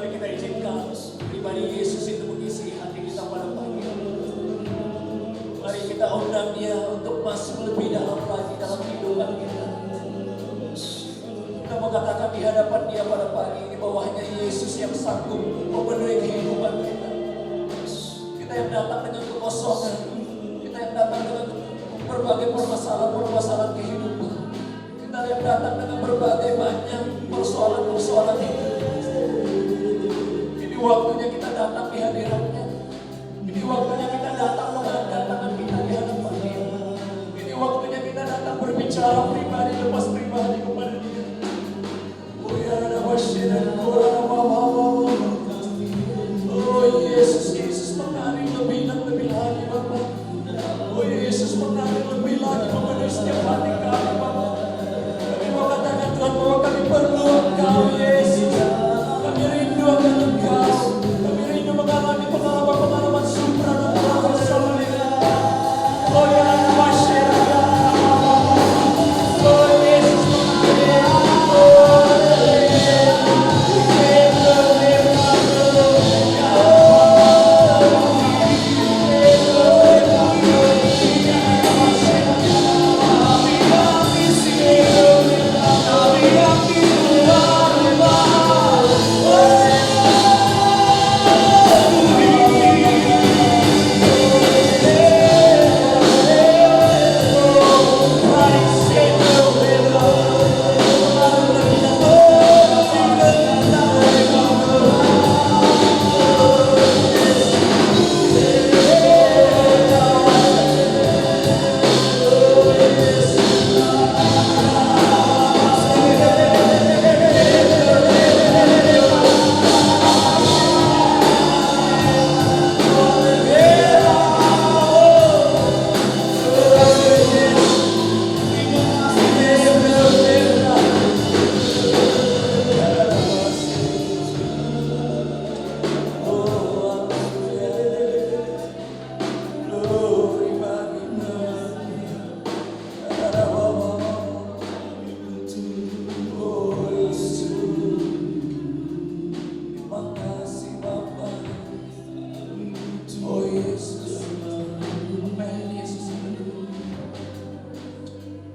Mari kita izinkan pribadi Yesus itu mengisi hati kita pada pagi ini. Mari kita undang Dia untuk masuk lebih dalam lagi dalam kehidupan kita. Kita mau katakan di hadapan Dia pada pagi ini bahwa hanya Yesus yang sanggup memenuhi kehidupan kita. Kita yang datang dengan kekosongan, kita yang datang dengan berbagai permasalahan kehidupan, kita yang datang dengan berbagai banyak persoalan hidup. Ini waktunya kita datang di hadirat-Nya. Ini waktunya kita datang mengangkat tangan kita di hadapan Dia. Ini waktunya kita datang berbicara pribadi lepas pribadi kepada Dia. Oh Yesus mengalir lebih dan lebih lagi Bapa. Oh Yesus mengalir lebih lagi memenuhi setiap hati kami Bapa. Kami mau katakan Tuhan bahwa kami perlu Engkau Yesus. Kami rindu akan Engkau. Kami rindu mengalami pengalaman supra dan pengalaman solidar. Oh ya masyarakat. Oh Yesus mengalir.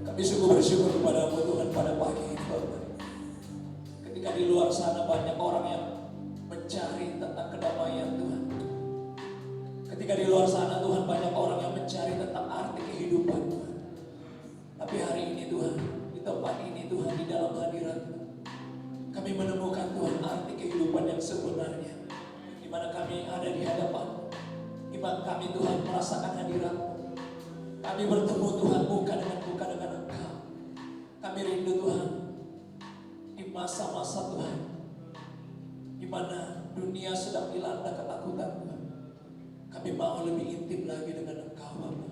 Kami sungguh bersyukur kepada-Mu Tuhan pada pagi ini Bapa. Ketika di luar sana banyak orang yang mencari tentang kedamaian Tuhan. Ketika di luar sana Tuhan banyak orang yang mencari tentang arti kehidupan Tuhan. Tapi hari ini Tuhan, di tempat ini Tuhan, di dalam hadirat-Mu, kami menemukan Tuhan arti kehidupan yang sebenarnya. Di mana kami ada di hadapan-Mu. Di mana kami Tuhan merasakan hadirat-Mu. Kami bertemu Tuhan muka dengan Engkau. Kami rindu Tuhan di masa-masa Tuhan di mana dunia sedang dilanda ketakutan Tuhan. Kami mau lebih intim lagi dengan Engkau Bapa.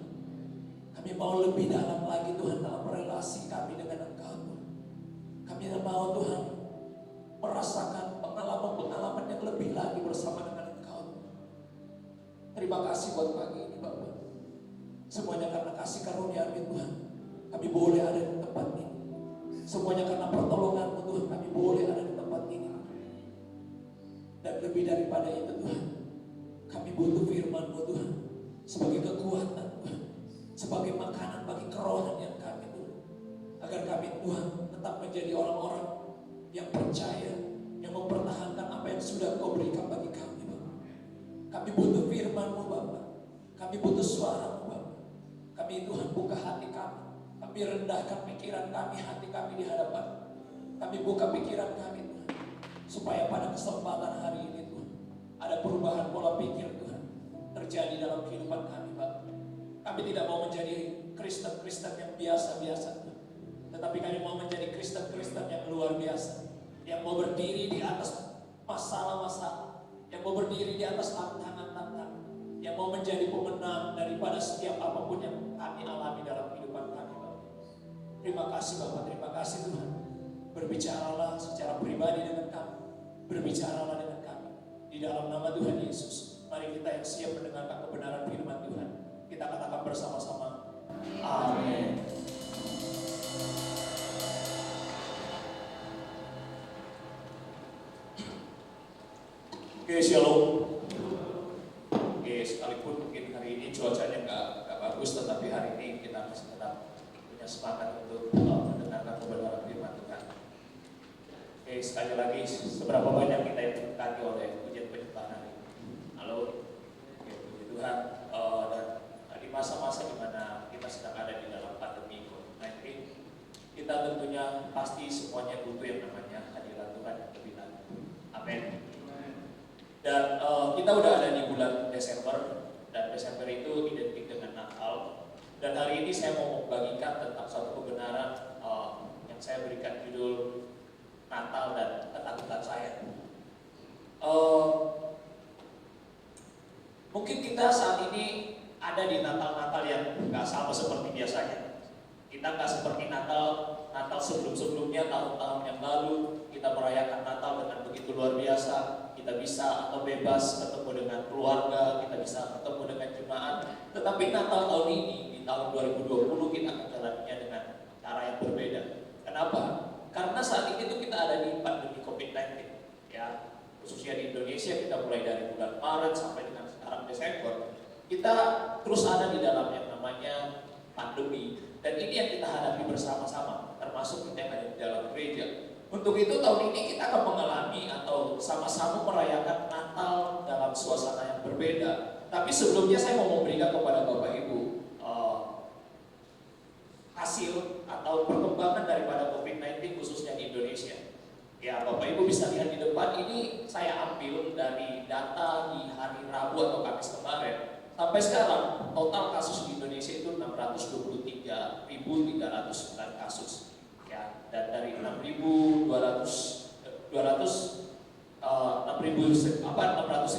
Kami mau lebih dalam lagi Tuhan dalam relasi kami dengan Engkau Tuhan. Kami mau Tuhan merasakan pengalaman-pengalaman yang lebih lagi bersama dengan Engkau. Terima kasih buat pagi ini Bapa. Semuanya karena kasih karunia-Mu Tuhan, kami boleh ada di tempat ini. Semuanya karena pertolongan-Mu Tuhan, kami boleh ada di tempat ini. Dan lebih daripada itu Tuhan, kami butuh firman-Mu Tuhan sebagai kekuatan Tuhan, sebagai makanan bagi kerohanian kami Tuhan. Agar kami Tuhan tetap menjadi orang-orang yang percaya, yang mempertahankan apa yang sudah Kau berikan bagi kami Bapa. Kami butuh firman-Mu Bapa. Kami butuh suara-Mu Bapa. Kami Tuhan buka hati kami. Kami rendahkan pikiran kami, hati kami di hadapan. Kami buka pikiran kami Tuhan. Supaya pada kesempatan hari ini Tuhan, ada perubahan pola pikir Tuhan terjadi dalam kehidupan kami Bapak. Kami tidak mau menjadi Kristen-Kristen yang biasa-biasa Tuhan. Tetapi kami mau menjadi Kristen-Kristen yang luar biasa. Yang mau berdiri di atas masalah-masalah. Yang mau berdiri di atas tantangan-tantangan. Yang mau menjadi pemenang daripada setiap apapun yang kami alami dalam kehidupan kami Bapak. Terima kasih Bapak, terima kasih Tuhan. Berbicaralah secara pribadi dengan kami. Berbicaralah dengan kami. Di dalam nama Tuhan Yesus, mari kita yang siap mendengarkan kebenaran firman Tuhan. Kita katakan bersama-sama. Amin. Oke, shalom. Oke, sekalipun mungkin hari ini cuacanya nggak bagus, tetapi hari ini kita masih tetap punya semangat untuk mendengarkan kebenaran firman Tuhan. Oke, sekali lagi, seberapa banyak kita yang diberkati oleh pujian penyembahan hari ini? Halo, oke, puji Tuhan. Dan di masa-masa di mana kita sedang ada di dalam pandemi COVID-19, kita tentunya pasti semuanya butuh yang namanya hadirat Tuhan yang lebih lanjut. Amin. Dan kita udah ada di bulan Desember, dan Desember itu identik dengan Natal. Dan hari ini saya mau membagikan tentang satu kebenaran yang saya berikan judul Natal dan ketakutan saya. Mungkin kita saat ini ada di Natal-Natal yang nggak sama seperti biasanya. Kita nggak seperti Natal sebelum-sebelumnya, tahun-tahun yang lalu kita merayakan Natal dengan begitu luar biasa. Kita bisa atau bebas ketemu dengan keluarga, kita bisa ketemu dengan jemaat. Tetapi Natal tahun ini, di tahun 2020, kita akan jalannya dengan cara yang berbeda. Kenapa? Karena saat ini tuh kita ada di pandemi COVID-19, ya, khususnya di Indonesia. Kita mulai dari bulan Maret sampai dengan sekarang Desember, kita terus ada di dalam yang namanya pandemi. Dan ini yang kita hadapi bersama-sama, termasuk kita yang ada di dalam gereja. Untuk itu tahun ini kita akan mengalami atau sama-sama merayakan Natal dalam suasana yang berbeda. Tapi sebelumnya saya mau memberikan kepada Bapak Ibu hasil atau perkembangan daripada COVID-19 khususnya di Indonesia. Ya, Bapak Ibu bisa lihat di depan ini, saya ambil dari data di hari Rabu atau Kamis kemarin. Sampai sekarang total kasus di Indonesia itu 623.309 kasus. Ya, dan dari 600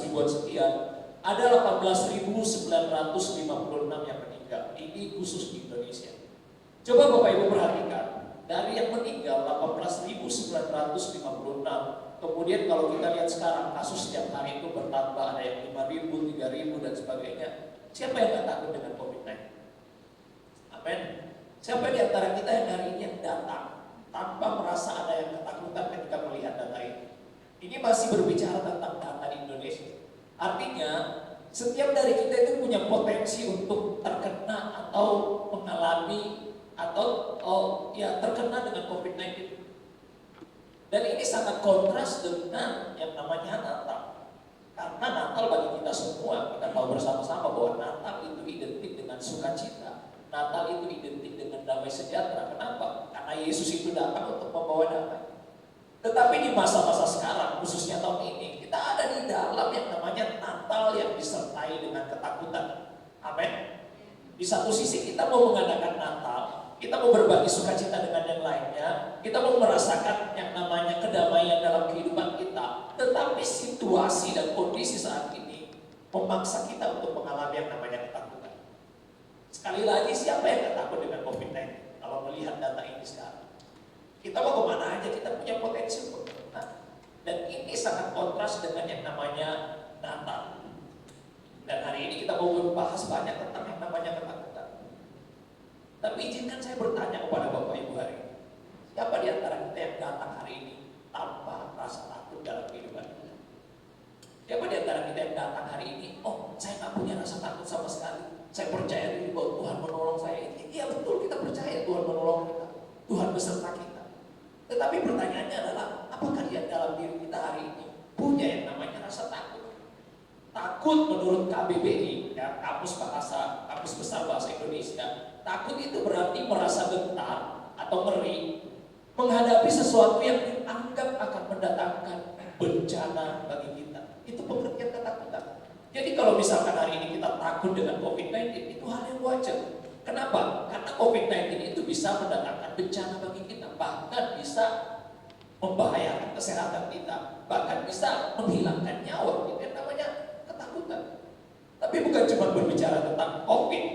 ribuan sekian, ada 18.956 yang meninggal. Ini khusus di Indonesia. Coba Bapak Ibu perhatikan, dari yang meninggal 18.956, kemudian kalau kita lihat sekarang kasus setiap hari itu bertambah, ada yang 5.000, 3.000 dan sebagainya. Siapa yang gak takut dengan COVID-19? Amin. Siapa di antara kita yang hari ini yang datang tanpa merasa ada yang ketakutan ketika melihat data ini? Ini masih berbicara tentang data di Indonesia. Artinya, setiap dari kita itu punya potensi untuk terkena atau mengalami atau terkena dengan COVID-19. Dan ini sangat kontras dengan yang namanya Natal. Karena Natal bagi kita semua, kita tahu bersama-sama bahwa Natal itu identik dengan sukacita. Natal itu identik dengan damai sejahtera. Kenapa? Karena Yesus itu datang untuk membawa damai. Tetapi di masa-masa sekarang, khususnya tahun ini, kita ada di dalam yang namanya Natal yang disertai dengan ketakutan. Amin. Di satu sisi kita mau mengadakan Natal, kita mau berbagi sukacita dengan yang lainnya, kita mau merasakan yang namanya kedamaian dalam kehidupan kita. Tetapi situasi dan kondisi saat ini memaksa kita untuk mengalami yang namanya ketakutan. Sekali lagi, siapa yang gak takut dengan COVID-19? Kalau melihat data ini sekarang, kita mau kemana aja, kita punya potensi untuk kena. Dan ini sangat kontras dengan yang namanya Natal. Dan hari ini kita mau membahas banyak tentang yang namanya ketakutan. Tapi izinkan saya bertanya kepada Bapak Ibu hari ini, siapa di antara kita yang datang hari ini tanpa rasa takut dalam kehidupan kita? Siapa di antara kita yang datang hari ini, oh saya gak punya rasa takut sama sekali, saya percaya diri bahwa Tuhan menolong saya. Iya betul, kita percaya Tuhan menolong kita, Tuhan beserta kita. Tetapi pertanyaannya adalah, apakah di dalam diri kita hari ini punya yang namanya rasa takut? Takut menurut KBBI, ya, Kamus Besar Bahasa Indonesia, takut itu berarti merasa gentar atau ngeri menghadapi sesuatu yang dianggap akan mendatangkan bencana bagi kita. Itu pengertian ketakutan. Jadi kalau misalkan hari ini kita takut dengan COVID-19, itu hal yang wajar. Kenapa? Karena COVID-19 itu bisa mendatangkan bencana bagi kita, bahkan bisa membahayakan kesehatan kita, bahkan bisa menghilangkan nyawa. Itu yang namanya ketakutan. Tapi bukan cuma berbicara tentang COVID.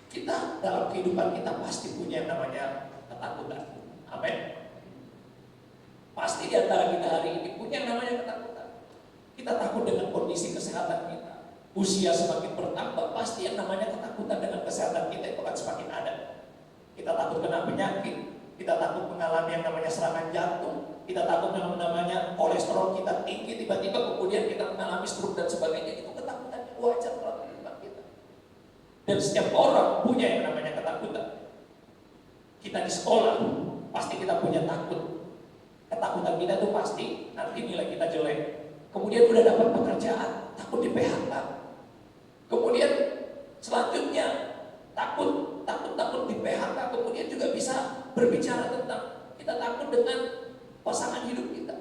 Kita dalam kehidupan kita pasti punya yang namanya ketakutan. Amin. Pasti di antara kita hari ini punya yang namanya ketakutan. Kita takut dengan kondisi kesehatan kita. Usia semakin bertambah, pasti yang namanya ketakutan dengan kesehatan kita itu akan semakin ada. Kita takut kena penyakit, kita takut mengalami yang namanya serangan jantung, kita takut yang namanya kolesterol kita tinggi, tiba-tiba kemudian kita mengalami mengalami stroke dan sebagainya, itu ketakutan yang wajar dalam kehidupan kita. Dan setiap orang punya yang namanya ketakutan. Kita di sekolah, pasti kita punya takut. Ketakutan kita itu pasti nanti nilai kita jelek. Kemudian udah dapat pekerjaan, takut di PHK. Kemudian selanjutnya takut di PHK. Kemudian juga bisa berbicara tentang kita takut dengan pasangan hidup kita.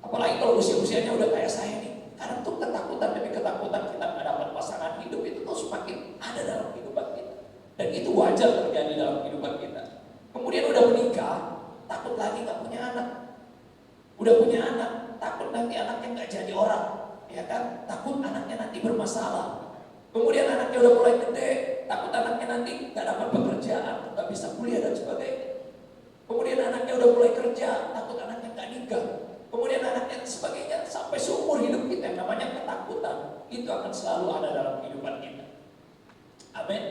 Apalagi kalau usia-usianya udah kayak saya nih. Kadang tuh ketakutan demi ketakutan kita nggak dapat pasangan hidup itu tuh semakin ada dalam kehidupan kita. Dan itu wajar terjadi dalam kehidupan kita. Kemudian udah menikah, takut lagi nggak punya anak. Udah punya anak, takut nanti anaknya nggak jadi orang, ya kan? Takut anaknya nanti bermasalah. Kemudian anaknya udah mulai gede, takut anaknya nanti nggak dapat pekerjaan, nggak bisa kuliah dan sebagainya. Kemudian anaknya udah mulai kerja, takut anaknya nggak nikah. Kemudian anaknya dan sebagainya, sampai seumur hidup kita yang namanya ketakutan itu akan selalu ada dalam kehidupan kita. Amin.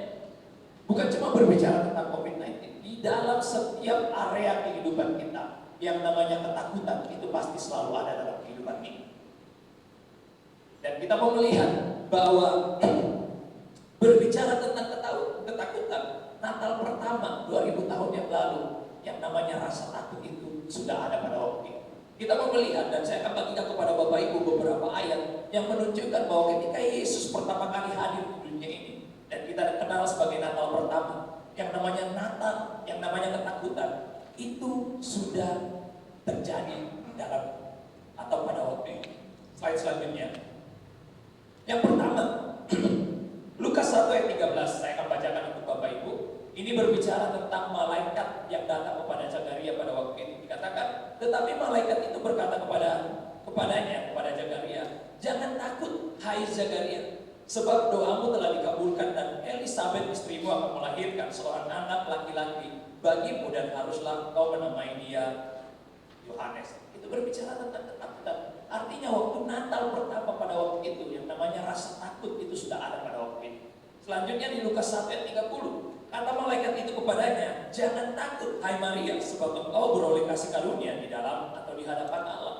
Bukan cuma berbicara tentang COVID-19, di dalam setiap area kehidupan kita yang namanya ketakutan itu pasti selalu ada dalam kehidupan kita. Dan kita mau melihat bahwa berbicara tentang ketakutan, Natal pertama 2000 tahun yang lalu, yang namanya rasa takut itu sudah ada pada waktu itu. Kita mau melihat, dan saya akan bagikan kepada Bapak Ibu beberapa ayat yang menunjukkan bahwa ketika Yesus pertama kali hadir di dunia ini, dan kita kenal sebagai Natal pertama, yang namanya Natal, yang namanya ketakutan, itu sudah terjadi dalam atau pada waktu itu. Slide selanjutnya. Yang pertama, Lukas 1 ayat 13, saya akan bacakan untuk Bapak Ibu. Ini berbicara tentang malaikat yang datang kepada Zakaria pada waktu itu. Dikatakan, tetapi malaikat itu berkata kepada Zakaria, jangan takut, hai Zakaria, sebab doamu telah dikabulkan dan Elisabet istrimu akan melahirkan seorang anak laki-laki bagimu dan haruslah kau menamai dia Yohanes. Itu berbicara tentang ketakutan. Artinya waktu Natal pertama pada waktu itu yang namanya rasa takut itu sudah ada pada waktu itu. Selanjutnya di Lukas 1 ayat 30, kata malaikat itu kepadanya, jangan takut hai Maria, sebab engkau beroleh kasih karunia di dalam atau di hadapan Allah.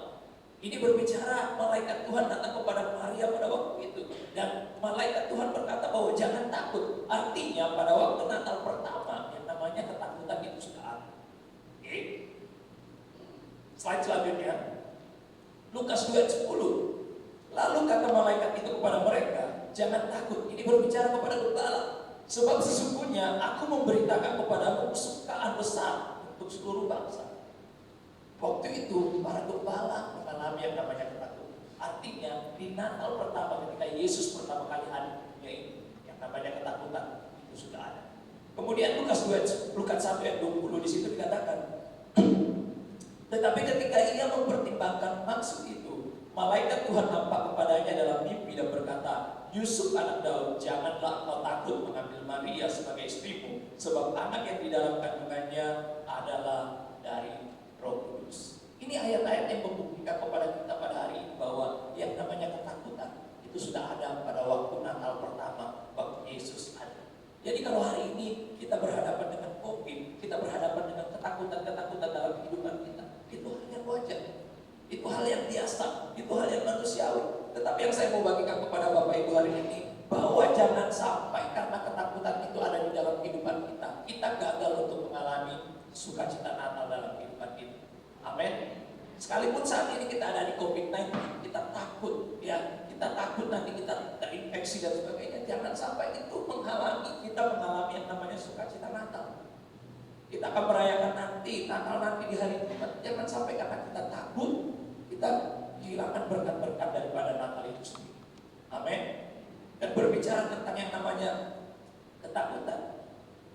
Ini berbicara malaikat Tuhan datang kepada Maria pada waktu itu. Dan malaikat Tuhan berkata bahwa jangan takut. Artinya pada waktu Natal pertama yang namanya ketakutan itu sudah ada. Oke. Slide selanjutnya. Lukas 2 ayat 10. Lalu kata malaikat itu kepada mereka, jangan takut. Ini berbicara kepada gembala. Sebab sesungguhnya aku memberitakan kepadamu kesukaan besar untuk seluruh bangsa. Waktu itu para gembala mengalami yang namanya ketakutan. Artinya di Natal pertama ketika Yesus pertama kali hadir di dunia ini, yang namanya ketakutan itu sudah ada. Kemudian Lukas 1 ayat 20 di situ dikatakan, tetapi ketika ia mempertimbangkan maksud itu, malaikat Tuhan nampak kepadanya dalam mimpi dan berkata, Yusuf anak Daud, janganlah kau takut mengambil Maria sebagai istrimu, sebab anak yang di dalam kandungannya adalah dari Roh Kudus. Ini ayat-ayat yang membuktikan kepada kita pada hari ini bahwa yang namanya ketakutan itu sudah ada pada waktu Natal pertama, waktu Yesus ada. Jadi kalau hari ini kita berhadapan dengan COVID, kita berhadapan dengan ketakutan-ketakutan dalam kehidupan kita, itu hal yang wajar, itu hal yang biasa, itu hal yang manusiawi. Tetapi yang saya mau bagikan kepada Bapak Ibu hari ini, bahwa jangan sampai karena ketakutan itu ada di dalam kehidupan kita gagal untuk mengalami sukacita Natal dalam kehidupan kita. Amin. Sekalipun saat ini kita ada di COVID-19, kita takut, ya, kita takut nanti kita terinfeksi dan sebagainya. Jangan sampai itu menghalangi kita mengalami yang namanya sukacita Natal. Kita akan merayakan nanti Natal nanti di hari Jumat. Jangan sampai karena kita takut kita kehilangan berkat-berkat daripada Natal itu sendiri. Amin. Dan berbicara tentang yang namanya ketakutan,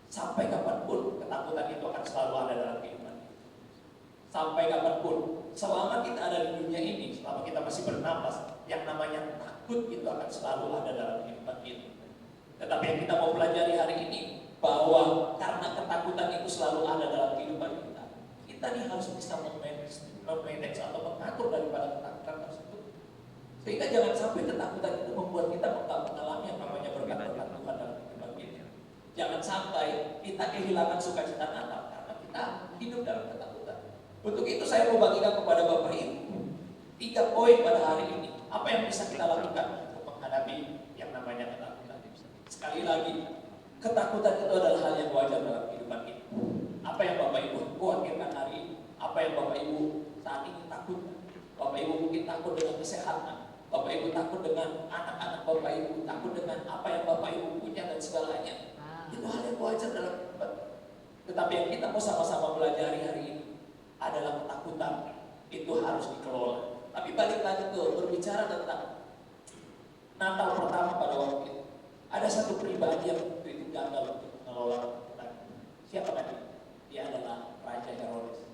sampai kapanpun ketakutan itu akan selalu ada dalam kehidupan. Sampai kapanpun, selama kita ada di dunia ini, selama kita masih bernapas, yang namanya takut itu akan selalu ada dalam kehidupan kita. Tetapi yang kita mau pelajari hari ini, bahwa karena ketakutan itu selalu ada dalam kehidupan kita nih harus bisa memanage atau mengatur daripada ketakutan tersebut. Sehingga jangan sampai ketakutan itu membuat kita mengalami yang namanya berkat-berkat Tuhan dalam kehidupan kita. Jangan sampai kita kehilangan sukacita Natal karena kita hidup dalam ketakutan. Untuk itu saya mau bagikan kepada Bapak Ibu 3 poin pada hari ini. Apa yang bisa kita lakukan untuk menghadapi yang namanya ketakutan? Sekali lagi, ketakutan itu adalah hal yang wajar dalam kehidupan kita. Apa yang Bapak Ibu khawatirkan hari ini? Apa yang Bapak Ibu saat ini takutkan? Bapak Ibu mungkin takut dengan kesehatan. Bapak Ibu takut dengan anak-anak Bapak Ibu, takut dengan apa yang Bapak Ibu punya dan segalanya. Itu hal yang wajar dalam kehidupan. Tetapi yang kita mau sama-sama pelajari hari ini adalah ketakutan. Itu harus dikelola. Tapi balik lagi tuh, berbicara tentang Natal pertama pada waktu itu. Ada satu pribadi yang begitu gagal untuk mengelola ketakutan. Siapa tadi? Dia adalah Raja Herodes.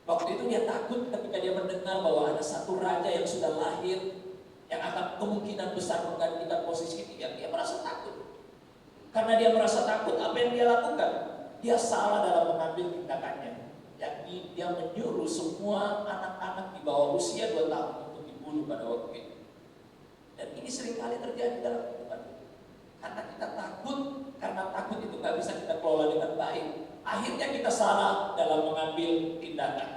Waktu itu dia takut ketika dia mendengar bahwa ada satu raja yang sudah lahir yang akan kemungkinan besar menggantikan posisi dia. Dia merasa takut. Karena dia merasa takut, apa yang dia lakukan? Dia salah dalam mengambil tindakannya. Yakni dia menyuruh semua anak-anak di bawah usia 2 tahun untuk dibunuh pada waktu itu. Dan ini seringkali terjadi dalam kehidupan. Karena kita takut, karena takut itu nggak bisa kita kelola dengan baik. Akhirnya kita salah dalam mengambil tindakan.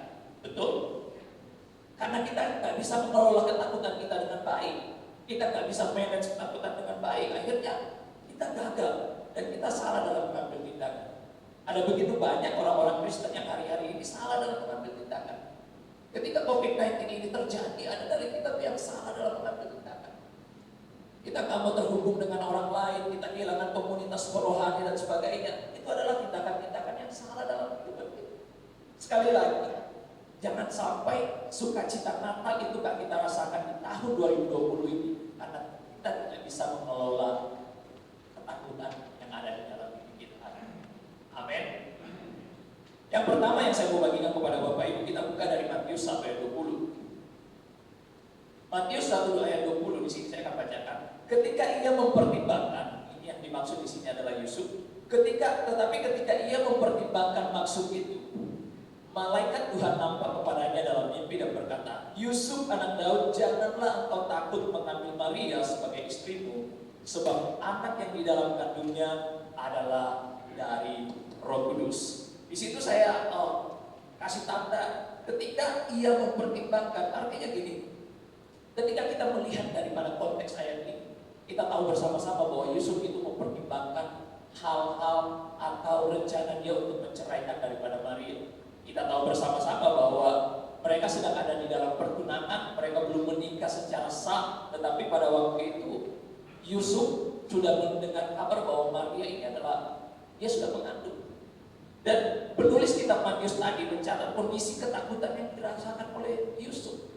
Betul? Karena kita nggak bisa mengelola ketakutan kita dengan baik. Kita nggak bisa manage ketakutan dengan baik. Akhirnya kita gagal dan kita salah dalam mengambil tindakan. Ada begitu banyak orang-orang Kristen yang hari-hari ini salah dalam mengambil tindakan. Ketika COVID-19 ini terjadi, ada dari kita yang salah dalam mengambil tindakan. Kita nggak mau terhubung dengan orang lain, kita kehilangan komunitas rohani dan sebagainya. Itu adalah tindakan-tindakan yang salah dalam hidup kita. Sekali lagi, jangan sampai sukacita Natal itu gak kita rasakan di tahun 2020 ini, karena kita tidak bisa mengelola ketakutan yang ada di dalam diri kita. Amin. Yang pertama yang saya mau bagikan kepada Bapak Ibu, kita buka dari Matius 1 ayat 20. Matius 1 ayat 20 di sini saya akan bacakan. Ketika ia mempertimbangkan, ini yang dimaksud di sini adalah Yusuf. Tetapi ketika ia mempertimbangkan maksud itu, malaikat Tuhan nampak kepadanya dalam mimpi dan berkata, Yusuf anak Daud, janganlah engkau takut mengambil Maria sebagai istrimu, sebab anak yang di dalam kandungnya adalah dari Roh Kudus. Di situ saya kasih tanda ketika ia mempertimbangkan, artinya gini. Ketika kita melihat daripada konteks ayat ini, kita tahu bersama-sama bahwa Yusuf itu mempertimbangkan hal-hal atau rencana dia untuk menceraikan daripada Maria. Kita tahu bersama-sama bahwa mereka sedang ada di dalam pertunangan, mereka belum menikah secara sah, tetapi pada waktu itu Yusuf sudah mendengar kabar bahwa Maria ini adalah dia sudah mengandung. Dan penulis kitab Matius tadi mencatat kondisi ketakutan yang dirasakan oleh Yusuf.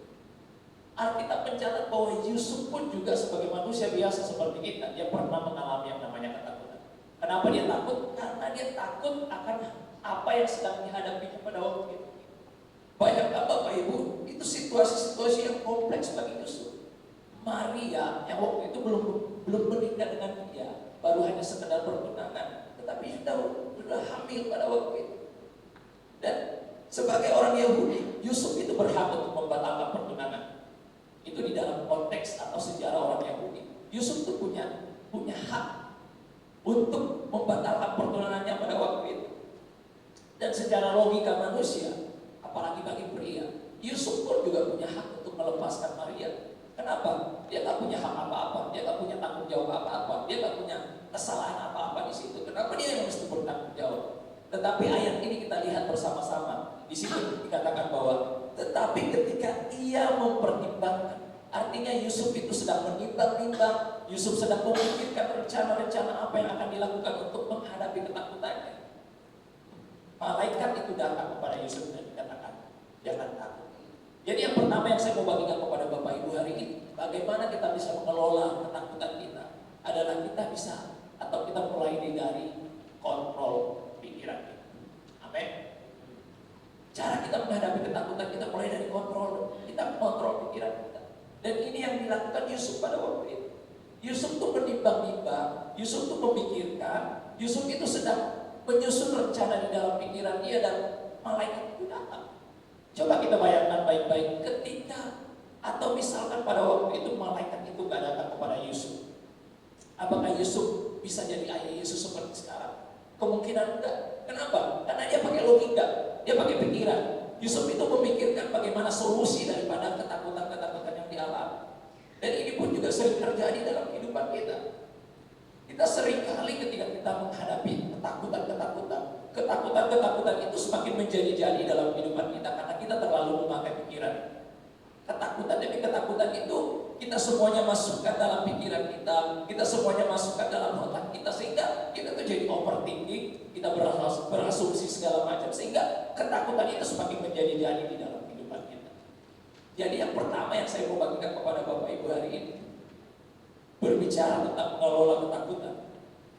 Alkitab mencatat bahwa Yusuf pun juga sebagai manusia biasa seperti kita, dia pernah mengalami yang namanya ketakutan. Kenapa dia takut? Karena dia takut akan apa yang sedang dihadapinya pada waktu itu. Bayangkan Bapak Ibu, itu situasi-situasi yang kompleks bagi Yusuf. Maria yang waktu itu belum menikah dengan dia, baru hanya sekedar pertunangan, tetapi sudah hamil pada waktu itu. Dan sebagai orang Yahudi, Yusuf itu berhak untuk membatalkan pertunangan. Itu di dalam konteks atau sejarah orang Yahudi. Yusuf itu punya hak untuk membatalkan pertunangannya pada waktu itu. Dan secara logika manusia, apalagi bagi pria, Yusuf pun juga punya hak untuk melepaskan Maria. Kenapa? Dia tak punya hak apa-apa, dia tak punya tanggung jawab apa-apa, dia tak punya kesalahan apa-apa di situ. Kenapa dia yang mesti bertanggung jawab? Tetapi ayat ini kita lihat bersama-sama. Di situ dikatakan bahwa tetapi ketika ia mempertimbangkan, artinya Yusuf itu sedang menimbang-nimbang, Yusuf sedang memikirkan rencana-rencana apa yang akan dilakukan untuk menghadapi ketakutannya. Malaikat itu datang kepada Yusuf dan dikatakan, jangan takut. Jadi yang pertama yang saya mau bagikan kepada Bapak Ibu hari ini, bagaimana kita bisa mengelola ketakutan kita, adalah kita bisa atau kita mulai dari kontrol pikiran kita. Amin. Cara kita menghadapi ketakutan kita mulai dari kontrol. Kita kontrol pikiran kita. Dan ini yang dilakukan Yusuf pada waktu itu. Yusuf itu menimbang-nimbang, Yusuf itu memikirkan, Yusuf itu sedang menyusun rencana di dalam pikiran dia dan malaikat itu datang. Coba kita bayangkan baik-baik ketika atau misalkan pada waktu itu malaikat itu gak datang kepada Yusuf. Apakah Yusuf bisa jadi ayah Yesus seperti sekarang? Kemungkinan enggak. Kenapa? Karena dia pakai logika, dia pakai pikiran. Yusuf itu memikirkan bagaimana solusi daripada ketakutan-ketakutan yang dialami. Dan ini pun juga sering terjadi dalam kehidupan kita. Kita sering kali ketika kita menghadapi ketakutan itu semakin menjadi-jadi dalam kehidupan kita karena kita terlalu memakai pikiran. Ketakutan demi ketakutan itu kita semuanya masukkan dalam pikiran kita semuanya masukkan dalam otak kita, sehingga kita tuh jadi overthinking, kita berasumsi segala macam, sehingga ketakutan itu semakin menjadi-jadi di dalam kehidupan kita. Jadi yang pertama yang saya mau bagikan kepada Bapak Ibu hari ini, berbicara tentang mengelola ketakutan,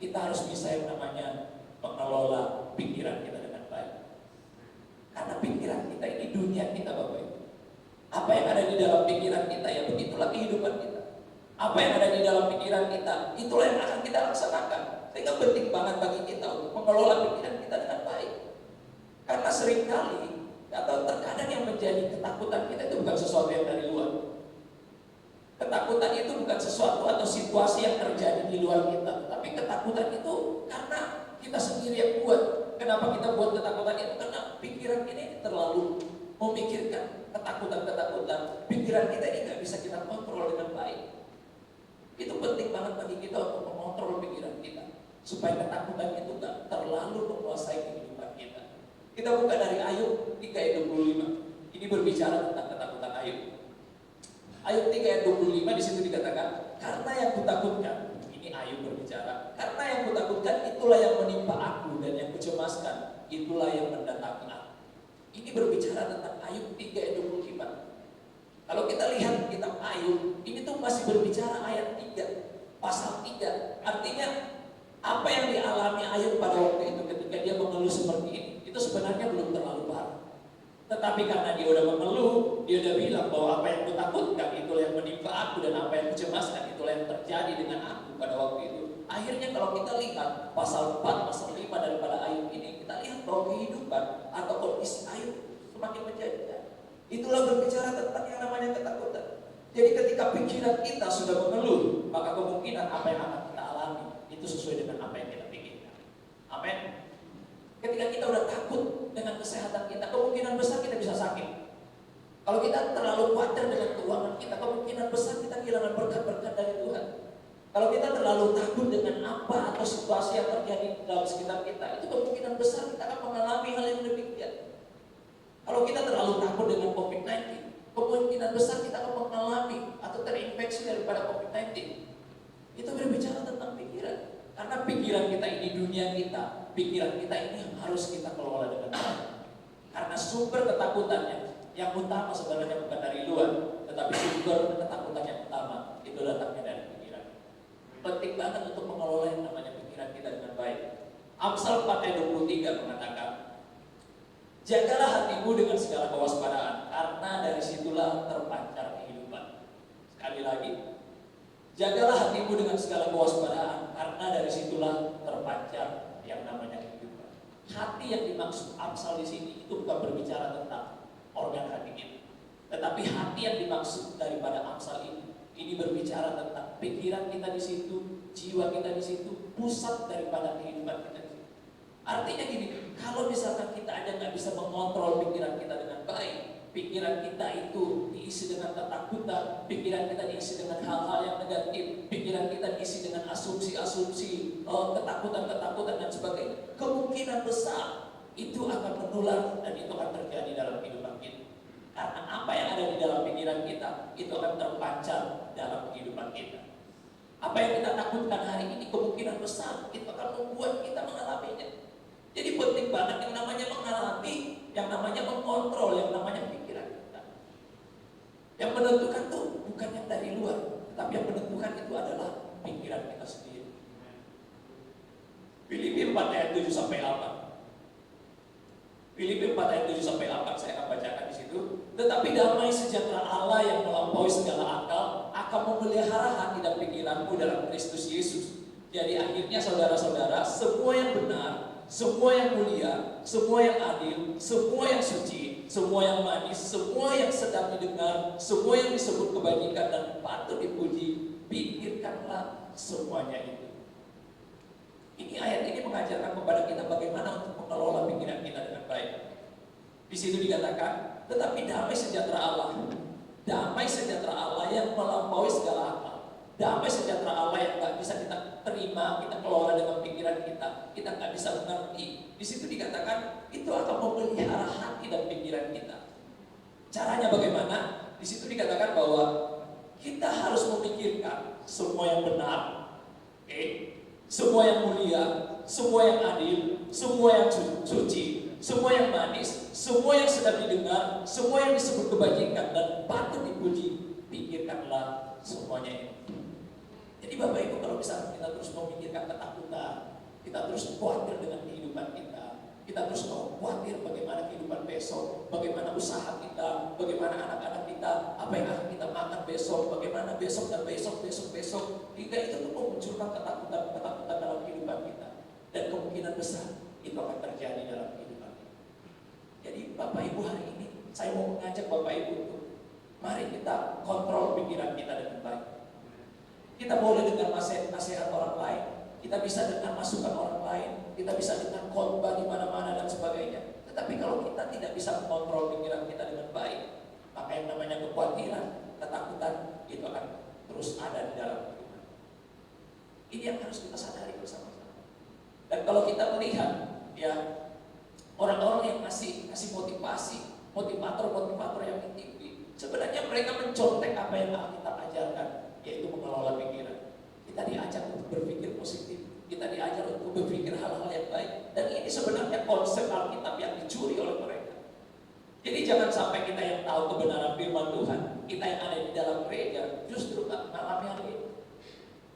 kita harus bisa yang namanya mengelola pikiran kita dengan baik. Karena pikiran kita ini dunia kita, Bapak Ibu. Apa yang ada di dalam pikiran kita, ya begitulah kehidupan kita. Apa yang ada di dalam pikiran kita, itulah yang akan kita laksanakan. Sehingga penting banget bagi kita untuk mengelola pikiran kita dengan baik. Karena seringkali atau terkadang yang menjadi ketakutan kita itu bukan sesuatu yang dari luar. Ketakutan itu bukan sesuatu atau situasi yang terjadi di luar kita, tapi ketakutan itu karena kita sendiri yang buat. Kenapa kita buat ketakutan itu? Karena pikiran ini terlalu memikirkan ketakutan. Pikiran kita ini nggak bisa kita kontrol dengan baik. Itu penting banget bagi kita untuk mengontrol pikiran kita, supaya ketakutan itu nggak terlalu menguasai kehidupan kita. Kita buka dari Ayub 3 ayat 25. Ini berbicara tentang ketakutan Ayub. Ayub 3 ayat 25 di situ dikatakan, karena yang kutakutkan, ini Ayub berbicara, karena yang kutakutkan itulah yang menimpa aku, dan yang kucemaskan itulah yang mendatangi aku. Ini berbicara tentang Ayub 3 ayat 25. Kalau kita lihat kitab Ayub, ini tuh masih berbicara ayat 3, pasal 3. Artinya apa yang dialami Ayub pada waktu itu ketika dia mengeluh seperti ini, itu sebenarnya belum terlalu parah. Tetapi karena dia udah mengeluh, dia udah bilang bahwa apa yang kutakutkan itulah yang menimpa aku, dan apa yang kucemaskan itulah yang terjadi dengan aku pada waktu itu. Akhirnya kalau kita lihat pasal 4, pasal 5 daripada Ayub ini, kita lihat bahwa kehidupan atau kondisi Ayub semakin menjadi. Itulah berbicara tentang yang namanya ketakutan. Jadi ketika pikiran kita sudah mengeluh, maka kemungkinan apa yang akan kita alami itu sesuai dengan apa yang kita pikirkan. Amin. Ketika kita udah takut dengan kesehatan kita, kemungkinan besar kita bisa sakit. Kalau kita terlalu khawatir dengan keuangan kita, kemungkinan besar kita kehilangan berkat-berkat dari Tuhan. Kalau kita terlalu takut dengan apa atau situasi yang terjadi dalam sekitar kita, itu kemungkinan besar kita akan mengalami hal yang demikian. Kalau kita terlalu takut dengan COVID-19, kemungkinan besar kita akan mengalami atau terinfeksi daripada COVID-19. Itu berbicara tentang pikiran. Karena pikiran kita ini dunia kita, pikiran kita ini harus kita kelola dengan baik. Karena sumber ketakutannya yang utama sebenarnya bukan dari luar, tetapi sumber ketakutan yang utama itu datangnya dari pikiran. Penting banget untuk mengelola yang namanya pikiran kita dengan baik. Amsal 4 ayat 23 mengatakan, jagalah hatimu dengan segala kewaspadaan, karena dari situlah terpancar kehidupan. Sekali lagi, jagalah hatimu dengan segala kewaspadaan, karena dari situlah terpancar yang namanya kehidupan. Hati yang dimaksud Amsal di sini itu bukan berbicara tentang organ hati kita, tetapi hati yang dimaksud daripada Amsal ini berbicara tentang pikiran kita di situ, jiwa kita di situ, pusat daripada kehidupan kita. Artinya gini, kalau misalkan kita aja nggak bisa mengontrol pikiran kita dengan baik, pikiran kita itu diisi dengan ketakutan, pikiran kita diisi dengan hal-hal yang negatif, pikiran kita diisi dengan asumsi-asumsi, ketakutan-ketakutan dan sebagainya, kemungkinan besar itu akan menular dan itu akan terjadi dalam kehidupan kita. Karena apa yang ada di dalam pikiran kita itu akan terpancar dalam kehidupan kita. Apa yang kita takutkan hari ini kemungkinan besar itu akan membuat kita mengalaminya. Jadi penting banget yang namanya mengalami, yang namanya mengontrol, yang namanya pikiran kita. Yang menentukan tuh bukan yang dari luar, tapi yang menentukan itu adalah pikiran kita sendiri. Filipi 4 ayat 7 sampai 8. Filipi 4 ayat 7 sampai 8 saya akan bacakan di situ. Tetapi damai sejahtera Allah yang melampaui segala akal akan memelihara hati dan pikiranmu dalam Kristus Yesus. Jadi akhirnya saudara-saudara, semua yang benar, semua yang mulia, semua yang adil, semua yang suci, semua yang manis, semua yang sedang didengar, semua yang disebut kebajikan dan patut dipuji, pikirkanlah semuanya itu. Ini ayat ini mengajarkan kepada kita bagaimana untuk mengelola pikiran kita dengan baik. Di situ dikatakan, tetapi damai sejahtera Allah Damai sejahtera Allah yang melampaui segala akal. Damai sejahtera Allah yang nggak bisa kita terima, kita kelola dengan pikiran kita nggak bisa mengerti. Di situ dikatakan itu akan memelihara hati dan pikiran kita. Caranya bagaimana? Di situ dikatakan bahwa kita harus memikirkan semua yang benar, semua yang mulia, semua yang adil, semua yang suci, semua yang manis, semua yang sedang didengar, semua yang disebut kebajikan dan patut dipuji. Pikirkanlah semuanya ini. Jadi Bapak Ibu, kalau misalnya kita terus memikirkan ketakutan, kita terus khawatir dengan kehidupan kita terus khawatir bagaimana kehidupan besok, bagaimana usaha kita, bagaimana anak-anak kita, apa yang akan kita makan besok, bagaimana besok dan besok, hingga itu tuh memunculkan ketakutan dalam kehidupan kita. Dan kemungkinan besar itu akan terjadi dalam kehidupan kita. Jadi Bapak Ibu, hari ini saya mau mengajak Bapak Ibu untuk mari kita kontrol pikiran kita dengan baik. Kita boleh dengar nasihat orang lain, kita bisa dengar masukan orang lain, kita bisa dengar khotbah di mana-mana dan sebagainya. Tetapi kalau kita tidak bisa mengontrol pikiran kita dengan baik, maka yang namanya kekhawatiran, ketakutan itu akan terus ada di dalam kehidupan. Ini yang harus kita sadari bersama-sama. Dan kalau kita melihat ya orang-orang yang kasih motivator yang tinggi, sebenarnya mereka mencontek apa yang kita ajarkan, yaitu mengelola pikiran. Kita diajak untuk berpikir positif, kita diajar untuk berpikir hal-hal yang baik, dan ini sebenarnya konsep Alkitab yang dicuri oleh mereka. Jadi jangan sampai kita yang tahu kebenaran firman Tuhan, kita yang ada di dalam gereja justru tak mengalami hal ini.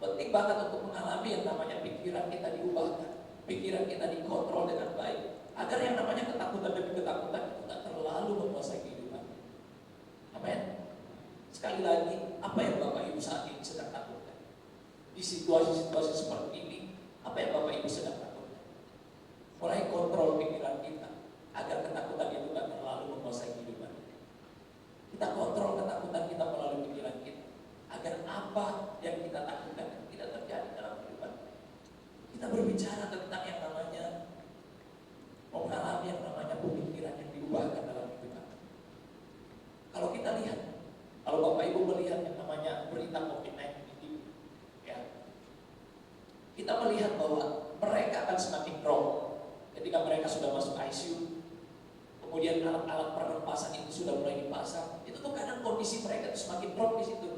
Penting banget untuk mengalami yang namanya pikiran kita diubahkan, pikiran kita dikontrol dengan baik, agar yang namanya ketakutan demi ketakutan itu tak terlalu menguasai kehidupan. Amin. Sekali lagi, apa yang Bapak Ibu saat ini sedang takutkan? Di situasi-situasi seperti ini, apa yang Bapak Ibu sedang takutkan? Mulai kontrol pikiran kita, agar ketakutan itu tak terlalu menguasai kehidupan. Kita kontrol ketakutan kita melalui pikiran kita, agar apa yang kita takutkan tidak terjadi dalam kehidupan. Kita berbicara tentang yang namanya mengalami yang namanya pemikiran yang diubahkan dalam kehidupan. Kalau kita lihat, kalau Bapak Ibu melihat yang namanya berita COVID-19 ini, ya, kita melihat bahwa mereka akan semakin drop ketika mereka sudah masuk ICU. Kemudian alat-alat pernapasan itu sudah mulai dipasang. Itu tuh kadang kondisi mereka itu semakin drop di situ.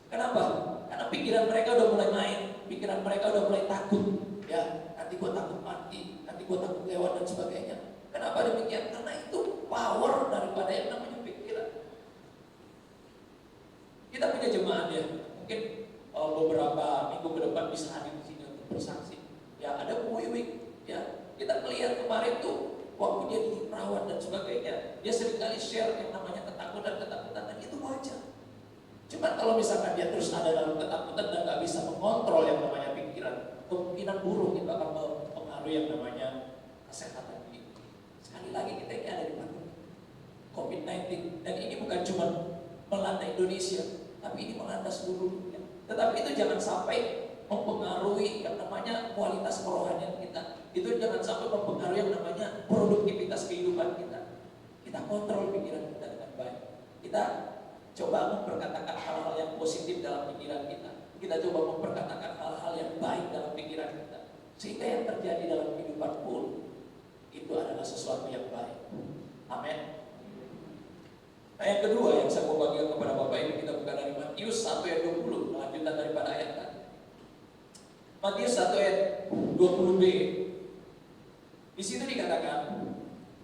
Kenapa? Karena pikiran mereka udah mulai main, pikiran mereka udah mulai takut. Ya, nanti gua takut mati, nanti gua takut lewat dan sebagainya. Kenapa demikian? Karena itu power daripada yang namanya pikiran. Kita punya jemaat ya, mungkin beberapa minggu ke depan bisa hadir di sini untuk bersaksi. Ya, ada Bu Wiwik. Ya, kita melihat kemarin tuh waktu dia dirawat dan sebagainya, dia seringkali share yang namanya ketakutan dan itu wajar. Cuma kalau misalkan dia terus ada dalam ketakutan dan nggak bisa mengontrol yang namanya pikiran, kemungkinan buruk itu akan mempengaruhi yang namanya kesehatan kita. Sekali lagi kita ini ada di pandemi COVID-19, dan ini bukan cuma melanda Indonesia, tapi ini melanda seluruh dunia. Tetapi itu jangan sampai mempengaruhi yang namanya kualitas kerohanian kita. Itu jangan sampai mempengaruhi yang namanya produktivitas kehidupan kita. Kita kontrol pikiran kita dengan baik. Kita coba memperkatakan hal-hal yang positif dalam pikiran kita. Kita coba memperkatakan hal-hal yang baik dalam pikiran kita. Sehingga yang terjadi dalam kehidupan pun itu adalah sesuatu yang baik. Amin. Nah, yang kedua yang saya mau bagikan kepada Bapak Ibu, kita buka dari Matius 1 ayat 20, lanjutan daripada ayat tadi. Matius 1 ayat 20b. Di situ dikatakan,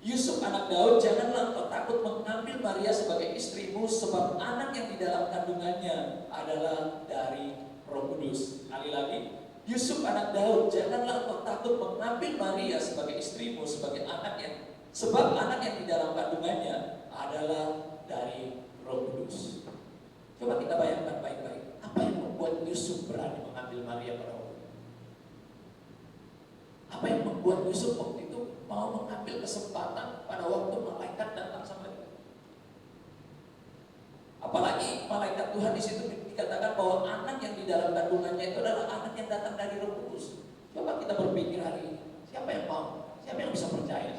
Yusuf anak Daud, janganlah engkau takut mengambil Maria sebagai istrimu, sebab anak yang di dalam kandungannya adalah dari Roh Kudus. Sekali lagi, Yusuf anak Daud, janganlah engkau takut mengambil Maria sebagai istrimu, sebab anak yang di dalam kandungannya adalah dari Roh Kudus. Coba kita bayangkan baik-baik, apa yang membuat Yusuf berani mengambil Maria pada waktu itu? Apa yang membuat Yusuf waktu itu mau mengambil kesempatan pada waktu malaikat datang sama dia? Apalagi malaikat Tuhan di situ dikatakan bahwa anak yang di dalam kandungannya itu adalah anak yang datang dari Roh Kudus. Coba kita berpikir hari ini, siapa yang mau? Siapa yang bisa percaya?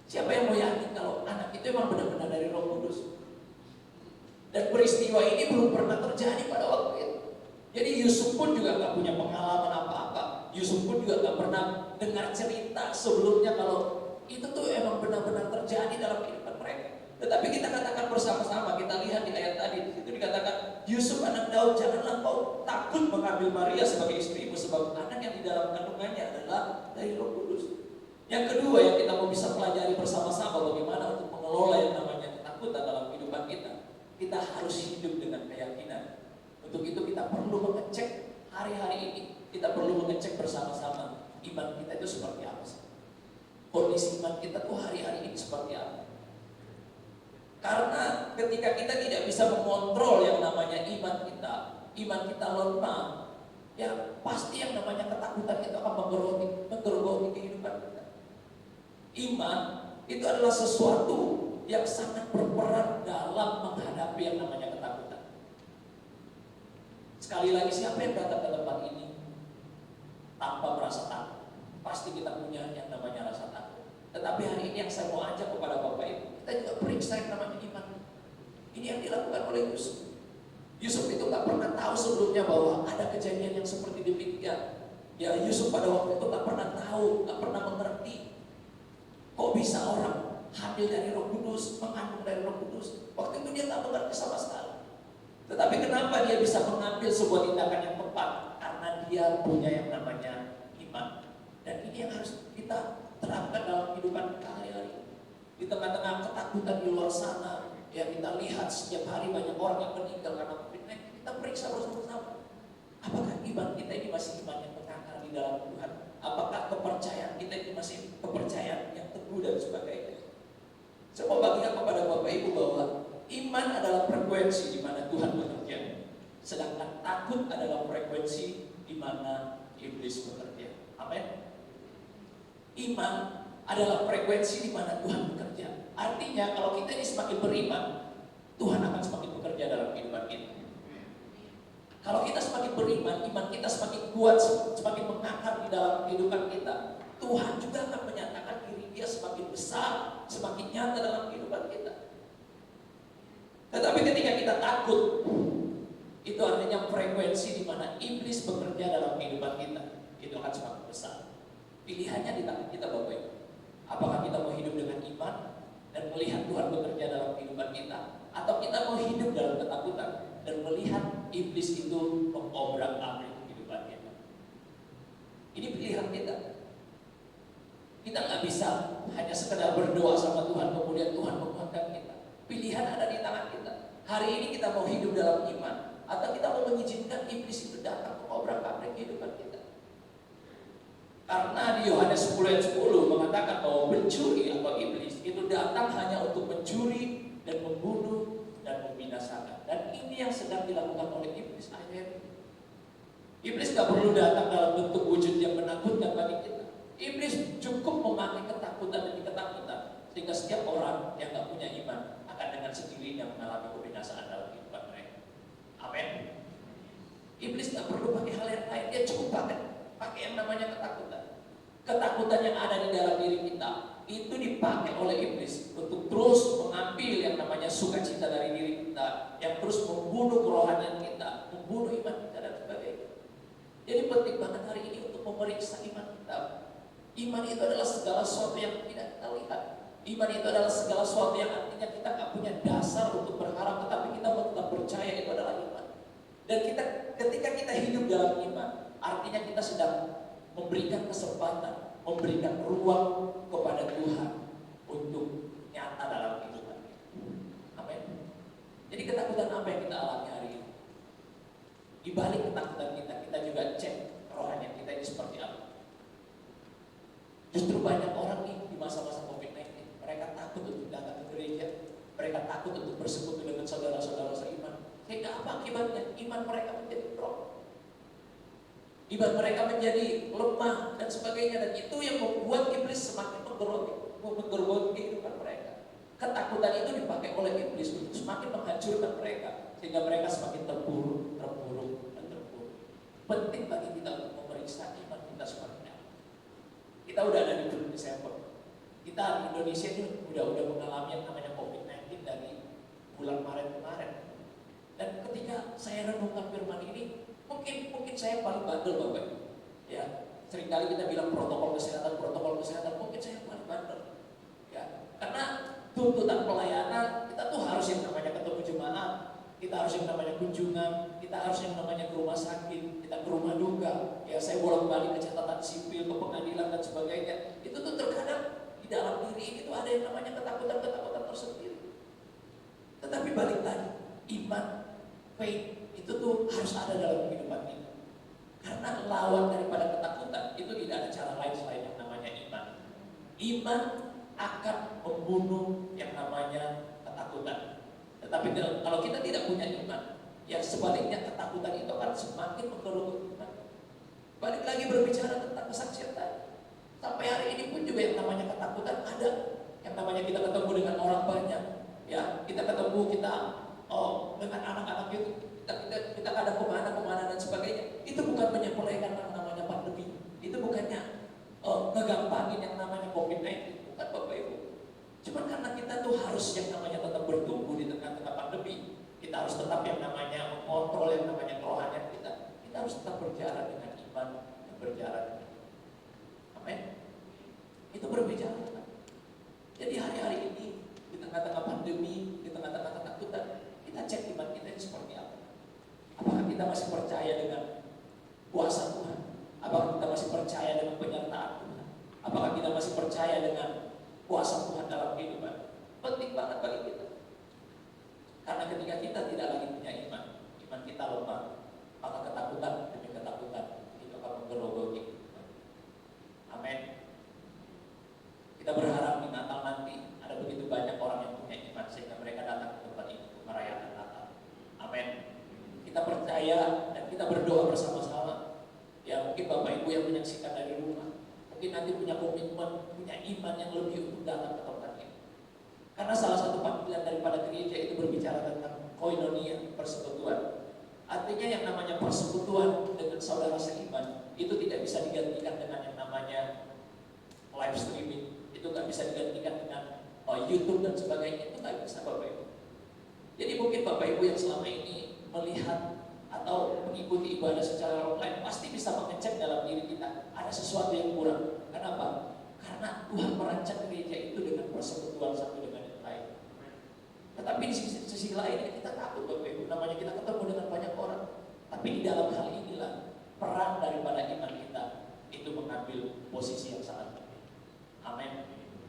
Siapa yang mau yakin kalau anak itu memang benar-benar dari Roh Kudus? Dan peristiwa ini belum pernah terjadi pada waktu itu. Jadi Yusuf pun juga gak punya pengalaman apa-apa. Yusuf pun juga gak pernah dengar cerita sebelumnya kalau itu tuh emang benar-benar terjadi dalam kehidupan mereka. Tetapi kita katakan bersama-sama, kita lihat di ayat tadi, itu dikatakan, Yusuf anak Daud, janganlah kau takut mengambil Maria sebagai istrimu, sebab anak yang di dalam kandungannya adalah dari Roh Kudus. Yang kedua yang kita mau bisa pelajari bersama-sama bagaimana untuk mengelola yang namanya ketakutan dalam kehidupan kita. Kita harus hidup dengan keyakinan. Untuk itu kita perlu mengecek hari-hari ini. Kita perlu mengecek bersama-sama iman kita itu seperti apa sih? Kondisi iman kita tuh hari-hari ini seperti apa? Karena ketika kita tidak bisa mengontrol yang namanya iman kita lemah, ya pasti yang namanya ketakutan itu akan menggerogoti kehidupan kita. Iman itu adalah sesuatu yang sangat berperan dalam menghadapi yang namanya ketakutan. Sekali lagi, siapa yang datang ke tempat ini tanpa merasa takut? Pasti kita punya yang namanya rasa takut. Tetapi hari ini yang saya mau ajak kepada Bapak Ibu, kita juga periksa yang namanya iman. Ini yang dilakukan oleh Yusuf. Yusuf itu gak pernah tahu sebelumnya bahwa ada kejadian yang seperti demikian. Ya Yusuf pada waktu itu gak pernah tahu, gak pernah mengerti. Kok bisa orang hamil dari Roh Kudus, mengandung dari Roh Kudus? Waktu itu dia gak mengerti sama sekali. Tetapi kenapa dia bisa mengambil sebuah tindakan yang tepat? Karena dia punya yang namanya iman. Dan ini yang harus kita terapkan dalam kehidupan kita hari-hari. Di tengah-tengah ketakutan di luar sana, ya kita lihat setiap hari banyak orang yang meninggal karena COVID-19. Kita periksa bersama-sama. Apakah iman kita ini masih iman yang mengakar di dalam Tuhan? Apakah kepercayaan kita ini masih kepercayaan yang teguh dan sebagainya? Saya mau bagikan kepada Bapak Ibu bahwa iman adalah frekuensi di mana Tuhan bekerja, sedangkan takut adalah frekuensi di mana iblis bekerja. Amin. Iman adalah frekuensi di mana Tuhan bekerja. Artinya kalau kita ini semakin beriman, Tuhan akan semakin bekerja dalam kehidupan kita. Kalau kita semakin beriman, iman kita semakin kuat, semakin mengakar di dalam kehidupan kita, Tuhan juga akan menyatakan diri Dia semakin besar, semakin nyata dalam kehidupan kita. Tetapi ketika kita takut, itu artinya frekuensi di mana iblis bekerja dalam kehidupan kita, itu akan semakin besar. Pilihannya di tangan kita, Bapak Ibu. Apakah kita mau hidup dengan iman dan melihat Tuhan bekerja dalam kehidupan kita, atau kita mau hidup dalam ketakutan dan melihat iblis itu mengobrak-abrik kehidupan kita? Ini pilihan kita. Kita nggak bisa hanya sekedar berdoa sama Tuhan kemudian Tuhan menguatkan kita. Pilihan ada di tangan kita. Hari ini kita mau hidup dalam iman, atau kita mau mengizinkan iblis itu datang mengobrak-abrik kehidupan kita. Karena di Yohanes 10 ayat 10 mengatakan bahwa pencuri atau iblis itu datang hanya untuk mencuri dan membunuh dan membinasakan. Dan ini yang sedang dilakukan oleh iblis akhirnya. Iblis gak perlu datang dalam bentuk wujud yang menakutkan bagi kita. Iblis cukup memakai ketakutan demi ketakutan, sehingga setiap orang yang gak punya iman akan dengan sendirinya mengalami kebinasaan dalam kehidupan mereka. Amin. Iblis gak perlu pakai hal yang lain, dia cukup pakai yang namanya ketakutan. Ketakutan yang ada di dalam diri kita itu dipakai oleh iblis untuk terus mengambil yang namanya sukacita dari diri kita, yang terus membunuh kerohanian kita, membunuh iman kita dan sebagainya. Jadi penting banget hari ini untuk memeriksa iman kita. Iman itu adalah segala sesuatu yang tidak kita lihat. Iman itu adalah segala sesuatu yang artinya kita gak punya dasar untuk berharap, tetapi kita tetap percaya itu adalah iman. Dan ketika kita hidup dalam iman, artinya kita sedang memberikan kesempatan, memberikan ruang kepada Tuhan untuk nyata dalam kehidupan kita. Amin. Jadi ketakutan apa yang kita alami hari ini? Di balik ketakutan kita juga cek rohani kita ini seperti apa. Justru banyak orang nih di masa-masa COVID-19, mereka takut untuk datang ke gereja, mereka takut untuk bersekutu dengan saudara-saudara seiman. Sehingga apa akibatnya? Iman mereka menjadi drop. Iman mereka menjadi lemah dan sebagainya, dan itu yang membuat iblis semakin menggerogoti kehidupan mereka. Ketakutan itu dipakai oleh iblis untuk semakin menghancurkan mereka, sehingga mereka semakin terpuruk. Penting bagi kita untuk memeriksa iman kita seperti apa. Kita udah ada di bulan Desember. Kita di Indonesia ini udah mengalami yang namanya COVID-19 dari bulan Maret kemarin. ketika saya renungkan firman ini, mungkin saya paling bandel Bapak Ibu. Ya, seringkali kita bilang protokol kesehatan, mungkin saya paling bandel. Ya, karena tuntutan pelayanan kita tuh harus yang namanya ketemu jemaat, kita harus yang namanya kunjungan, kita harus yang namanya ke rumah sakit, kita ke rumah duka. Ya, saya bolak-balik ke catatan sipil, ke pengadilan dan sebagainya. Itu tuh terkadang di dalam diri ini tuh ada yang namanya ketakutan tersendiri. Tetapi balik lagi, iman, faith itu tuh harus ada dalam kehidupan kita. Karena lawan daripada ketakutan itu tidak ada cara lain selain yang namanya iman. Iman akan membunuh yang namanya ketakutan. Tetapi kalau kita tidak punya iman, ya sebaliknya ketakutan itu akan semakin menggerogoti iman. Balik lagi berbicara tentang kesaksian tadi. Sampai hari ini pun juga yang namanya ketakutan ada. Yang namanya kita ketemu dengan orang banyak, ya kita ketemu dengan anak-anak itu, kita kadang kemana dan sebagainya. Itu bukan menyepelekan yang namanya pandemi. Itu bukannya ngegampangin yang namanya COVID-19, bukan Bapak Ibu. Cuman karena kita tuh harus yang namanya tetap bertumbuh di tengah-tengah pandemi. Kita harus tetap yang namanya mengontrol yang namanya kerohanian kita. Kita harus tetap berjalan dengan iman dan berjalan dengan iman. Amin. Itu berbicara. Jadi hari-hari ini di tengah-tengah pandemi, di tengah-tengah ketakutan, kita cek iman kita ini seperti apa. Apakah kita masih percaya dengan kuasa Tuhan? Apakah kita masih percaya dengan penyertaan Tuhan? Apakah kita masih percaya dengan kuasa Tuhan dalam kehidupan? Penting banget bagi kita. Karena ketika kita tidak lagi punya iman kita lemah, maka ketakutan demi ketakutan itu akan menggerogoti. Amin. Kita berharap di Natal nanti ada begitu banyak orang yang punya iman sehingga mereka datang ke tempat ini untuk merayakan Natal. Amin. Kita percaya dan kita berdoa bersama-sama. Ya mungkin Bapak Ibu yang menyaksikan dari rumah, mungkin nanti punya komitmen, punya iman yang lebih untuk datang ke tempat ini. Karena salah satu panggilan daripada gereja itu berbicara tentang koinonia, persekutuan. Artinya yang namanya persekutuan dengan saudara seiman itu tidak bisa digantikan dengan yang namanya live streaming. Itu nggak bisa digantikan dengan YouTube dan sebagainya. Itu nggak bisa Bapak Ibu. Jadi mungkin Bapak Ibu yang selama ini melihat atau mengikuti ibadah secara online pasti bisa mengecek dalam diri kita ada sesuatu yang kurang. Kenapa? Karena Tuhan merancang gereja itu dengan persekutuan satu dengan yang lain. Tetapi di sisi lain kita takut Bapak Ibu. Namanya kita ketemu dengan banyak orang. Tapi di dalam hal inilah peran daripada iman kita itu mengambil posisi yang sangat penting. Amin.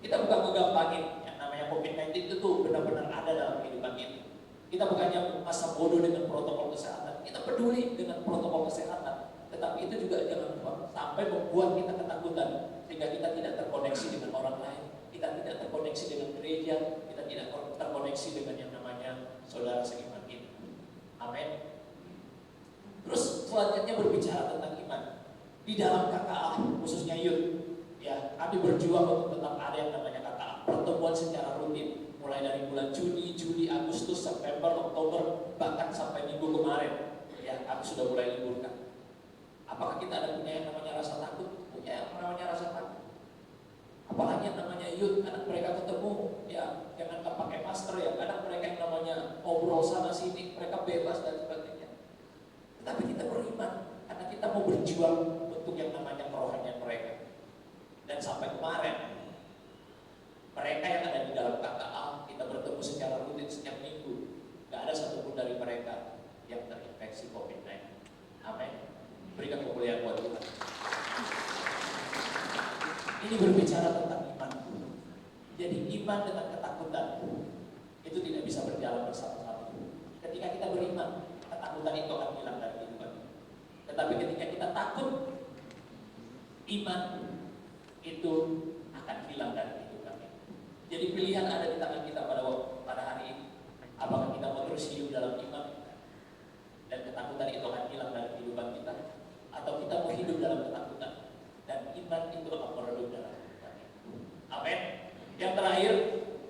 Kita bukan ngegampangin yang namanya COVID-19 itu tuh benar-benar ada dalam kehidupan kita. Kita bukannya masa bodoh dengan protokol kesehatan. Kita peduli dengan protokol kesehatan. Tetapi itu juga jangan sampai membuat kita ketakutan sehingga kita tidak terkoneksi dengan orang lain. Kita tidak terkoneksi dengan gereja. Kita tidak terkoneksi dengan yang namanya saudara seiman kita. Amin. Terus selanjutnya berbicara tentang iman. Di dalam KKA, khususnya youth, ya, kami berjuang untuk tetap ada yang namanya KKA, pertemuan secara rutin, mulai dari bulan Juni, Juli, Agustus, September, Oktober, bahkan sampai minggu kemarin, ya, kami sudah mulai liburkan. Apakah kita ada punya yang namanya rasa takut? Punya yang namanya rasa takut. Apalagi yang namanya youth, kadang mereka ketemu, ya, jangan pakai masker, ya, kadang mereka yang namanya ngobrol sana sini, mereka bebas dan sebagainya. Tetapi kita beriman, karena kita mau berjuang untuk yang namanya kerohanian mereka. Dan sampai kemarin, mereka yang ada di dalam KKA, kita bertemu secara rutin setiap minggu. Gak ada satupun dari mereka yang terinfeksi COVID-19. Amin. Berikan kemuliaan buat Tuhan. Ini berbicara tentang iman. Jadi iman dengan ketakutan itu tidak bisa berjalan bersama-sama. Ketika kita beriman, ketakutan itu akan hilang dari kehidupan. Tetapi ketika kita takut, iman itu akan hilang dari kehidupan kita. Jadi pilihan ada di tangan kita pada hari ini. Apakah kita mau terus hidup dalam iman dan ketakutan itu akan hilang dari kehidupan kita, atau kita mau hidup dalam ketakutan dan iman itu akan meredup dalam kehidupan kita. Amin. Yang terakhir,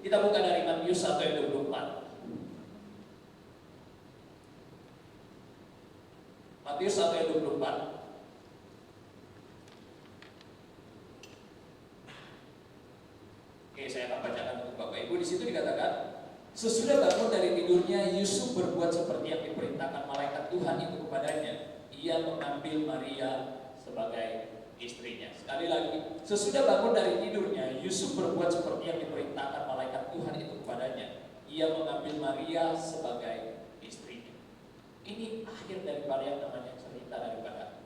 kita buka dari Matius 1 ayat 24. Matius 1 ayat 24. Oke, saya akan bacakan untuk Bapak Ibu. Di situ dikatakan, Sesudah bangun dari tidurnya, Yusuf berbuat seperti yang diperintahkan malaikat Tuhan itu kepadanya. Ia mengambil Maria sebagai istrinya. Sekali lagi, sesudah bangun dari tidurnya, Yusuf berbuat seperti yang diperintahkan malaikat Tuhan itu kepadanya. Ia mengambil Maria sebagai istrinya. Ini akhir daripada yang namanya cerita daripada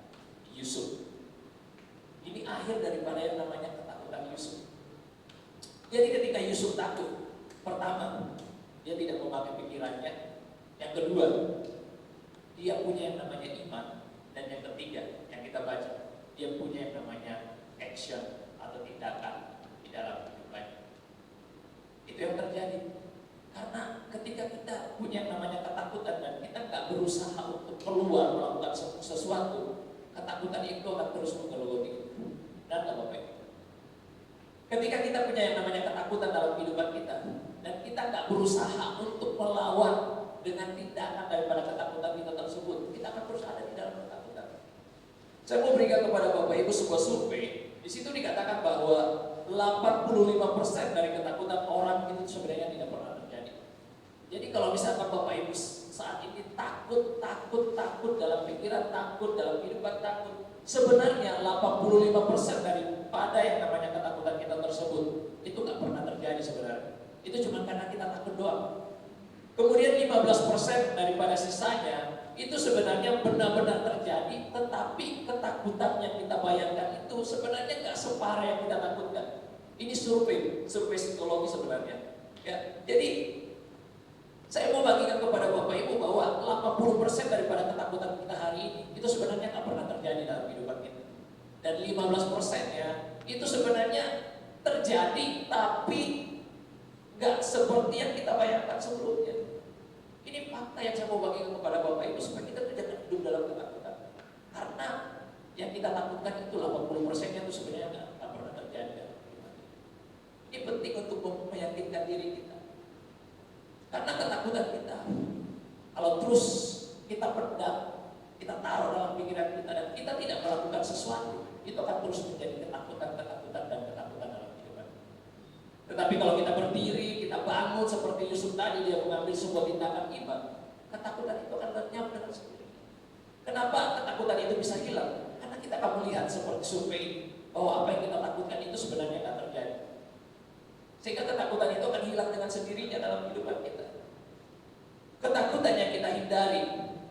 Yusuf. Ini akhir daripada yang namanya ketakutan Yusuf. Jadi ketika Yusuf takut, pertama, dia tidak memakai pikirannya. Yang kedua, dia punya yang namanya iman. Dan yang ketiga, yang kita baca, dia punya yang namanya action atau tindakan di dalam hidupnya. Itu yang terjadi. Karena ketika kita punya yang namanya ketakutan dan kita nggak berusaha untuk keluar melakukan sesuatu, ketakutan itu akan terus menggerogoti. Dan nggak Bapak Ibu. Ketika kita punya yang namanya ketakutan dalam kehidupan kita, dan kita nggak berusaha untuk melawan dengan tindakan daripada ketakutan kita tersebut, kita akan terus ada di dalam ketakutan. Saya mau berikan kepada Bapak Ibu sebuah survei. Di situ dikatakan bahwa 85% dari ketakutan orang itu sebenarnya tidak pernah terjadi. Jadi kalau misalkan Bapak Ibu saat ini takut dalam pikiran, takut dalam kehidupan, takut, sebenarnya 85% daripada yang namanya ketakutan kita tersebut itu nggak pernah terjadi sebenarnya. Itu cuma karena kita takut doang. Kemudian 15% daripada sisanya itu sebenarnya benar-benar terjadi, tetapi ketakutan yang kita bayangkan itu sebenarnya nggak separah yang kita takutkan. Ini survei psikologi sebenarnya. Ya, jadi saya mau bagikan kepada Bapak Ibu bahwa 80% daripada ketakutan kita hari ini itu sebenarnya nggak pernah terjadi dalam kehidupan kita. Dan 15%-nya itu sebenarnya terjadi, tapi nggak seperti yang kita bayangkan sebelumnya. Ini fakta yang saya mau bagikan kepada Bapak Ibu supaya kita tidak hidup dalam ketakutan. Karena yang kita takutkan itu 80%-nya itu sebenarnya nggak pernah terjadi dalam kehidupan kita. Ini penting untuk meyakinkan diri kita. Karena ketakutan kita, kalau terus kita pendam, kita taruh dalam pikiran kita dan kita tidak melakukan sesuatu, itu akan terus menjadi ketakutan dalam kehidupan. Tetapi kalau kita berdiri, kita bangun seperti Yusuf tadi, dia mengambil sebuah tindakan iman, ketakutan itu akan lenyap dengan sendirinya. Kenapa ketakutan itu bisa hilang? Karena kita akan melihat seperti survei bahwa apa yang kita takutkan itu sebenarnya akan terjadi. Sehingga ketakutan itu akan hilang dengan sendirinya dalam kehidupan kita. Ketakutan yang kita hindari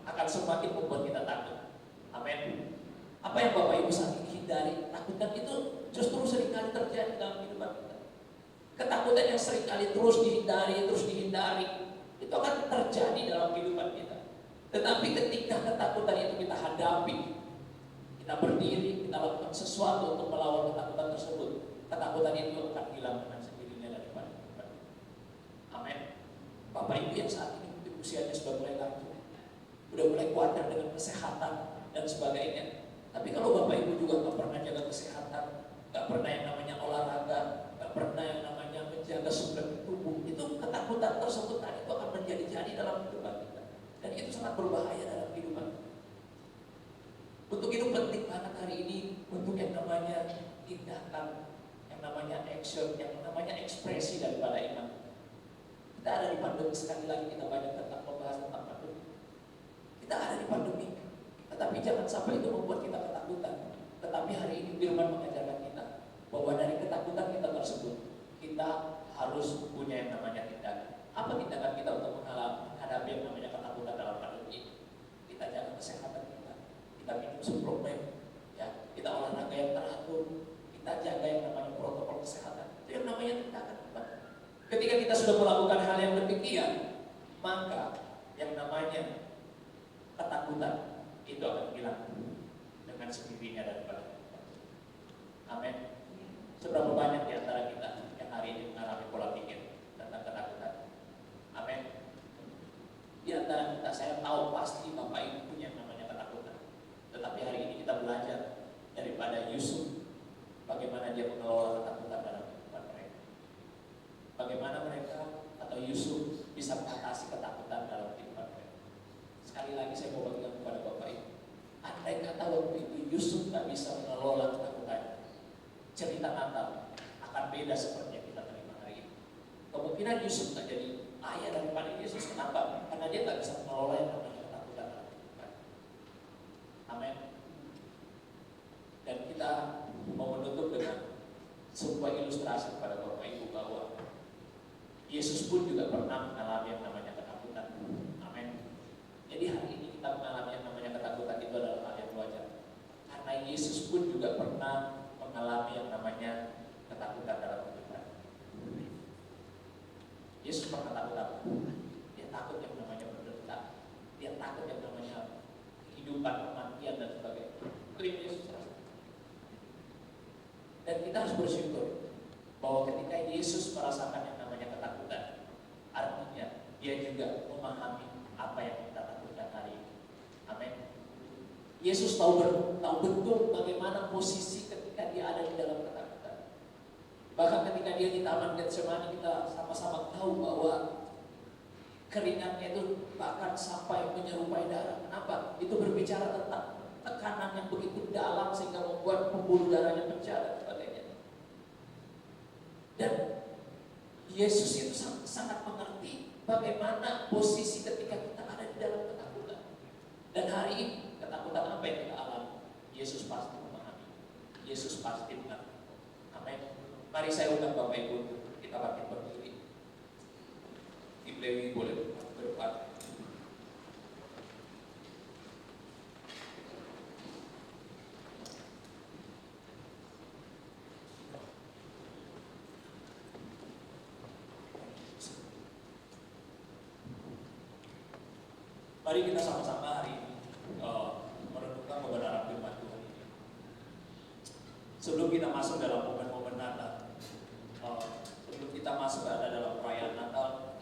akan semakin membuat kita takut. Amin. Apa yang Bapak Ibu saat ini hindari, takutkan itu justru seringkali terjadi dalam kehidupan kita. Ketakutan yang seringkali terus dihindari, itu akan terjadi dalam kehidupan kita. Tetapi ketika ketakutan itu kita hadapi, kita berdiri, kita lakukan sesuatu untuk melawan ketakutan tersebut, ketakutan itu akan hilang dengan sendirinya daripada kehidupan kita. Amin. Bapak Ibu yang saat ini usianya sudah mulai lanjut, sudah mulai khawatir dengan kesehatan dan sebagainya. Tapi kalau Bapak Ibu juga nggak pernah jaga kesehatan, nggak pernah yang namanya olahraga, nggak pernah yang namanya menjaga sumber tubuh, itu ketakutan tersebut tadi itu akan menjadi dalam kehidupan kita. Dan itu sangat berbahaya dalam kehidupan kita. Untuk itu penting banget hari ini untuk yang namanya tindakan, yang namanya action, yang namanya ekspresi daripada iman. Kita ada di pandemi, sekali lagi kita banyak tentang membahas tentang pandemi. Kita ada di pandemi, tetapi jangan sampai itu membuat kita ketakutan. Tetapi hari ini firman mengajarkan kita bahwa dari ketakutan kita tersebut, kita harus punya yang namanya tindakan. Apa tindakan kita untuk menghadapi yang namanya ketakutan dalam pandemi ini? Kita jaga kesehatan kita minum suplemen, ya, kita olahraga yang teratur, kita jaga yang namanya protokol kesehatan. Itu yang namanya tindakan. Ketika kita sudah melakukan hal yang demikian, maka yang namanya ketakutan itu akan hilang dengan sendirinya daripada kita. Amin. Seberapa banyak di antara kita yang hari ini mengalami pola pikir tentang ketakutan? Amin. Di antara kita, saya tahu pasti Bapak Ibu punya yang namanya ketakutan. Tetapi hari ini kita belajar daripada Yusuf, bagaimana dia mengelola ketakutan dalam kehidupan mereka. Bagaimana mereka atau Yusuf bisa mengatasi ketakutan dalam kehidupan mereka. Sekali lagi saya mau bagikan kepada Bapak Ibu, andai kata waktu itu Yusuf tak bisa mengelola ketakutannya, cerita Natal akan beda seperti yang kita terima hari ini. Kemungkinan Yusuf tak jadi kaya daripada Yesus. Kenapa? Karena dia nggak bisa mengelola yang namanya ketakutan. Amin. Dan kita mau menutup dengan sebuah ilustrasi kepada Bapak Ibu bahwa Yesus pun juga pernah mengalami yang namanya ketakutan. Amin. Jadi hari ini kita mengalami yang namanya ketakutan itu adalah hal yang wajar. Karena Yesus pun juga pernah mengalami yang namanya ketakutan dalam kehidupan. Yesus pernah takut apa? Dia takut yang namanya menderita. Dia takut yang namanya kehidupan, kematian dan sebagainya. Itu yang Yesus rasa. Dan kita harus bersyukur bahwa ketika Yesus merasakan yang namanya ketakutan, artinya dia juga memahami apa yang kita takutkan hari ini. Amin. Yesus tahu betul bagaimana posisi ketika dia ada di dalam ketakutan. Bahkan ketika dia di Taman Getsemani, kita sama-sama tahu bahwa keringatnya itu bahkan sampai menyerupai darah. Kenapa? Itu berbicara tentang tekanan yang begitu dalam sehingga membuat pembuluh darahnya pecah dan sebagainya. Dan Yesus itu sangat mengerti bagaimana posisi ketika kita ada di dalam ketakutan. Dan hari ini ketakutan apa yang kita alami? Yesus pasti memahami. Yesus pasti mengerti. Amin. Mari saya undang Bapak Ibu, kita bangkit berdiri. Ibu Lewi boleh berdepan. Mari kita sama-sama hari ini merenungkan kebenaran firman Tuhan ini. Sebelum kita masuk dalam momen-momen Natal, sebelum kita masuk dalam perayaan Natal,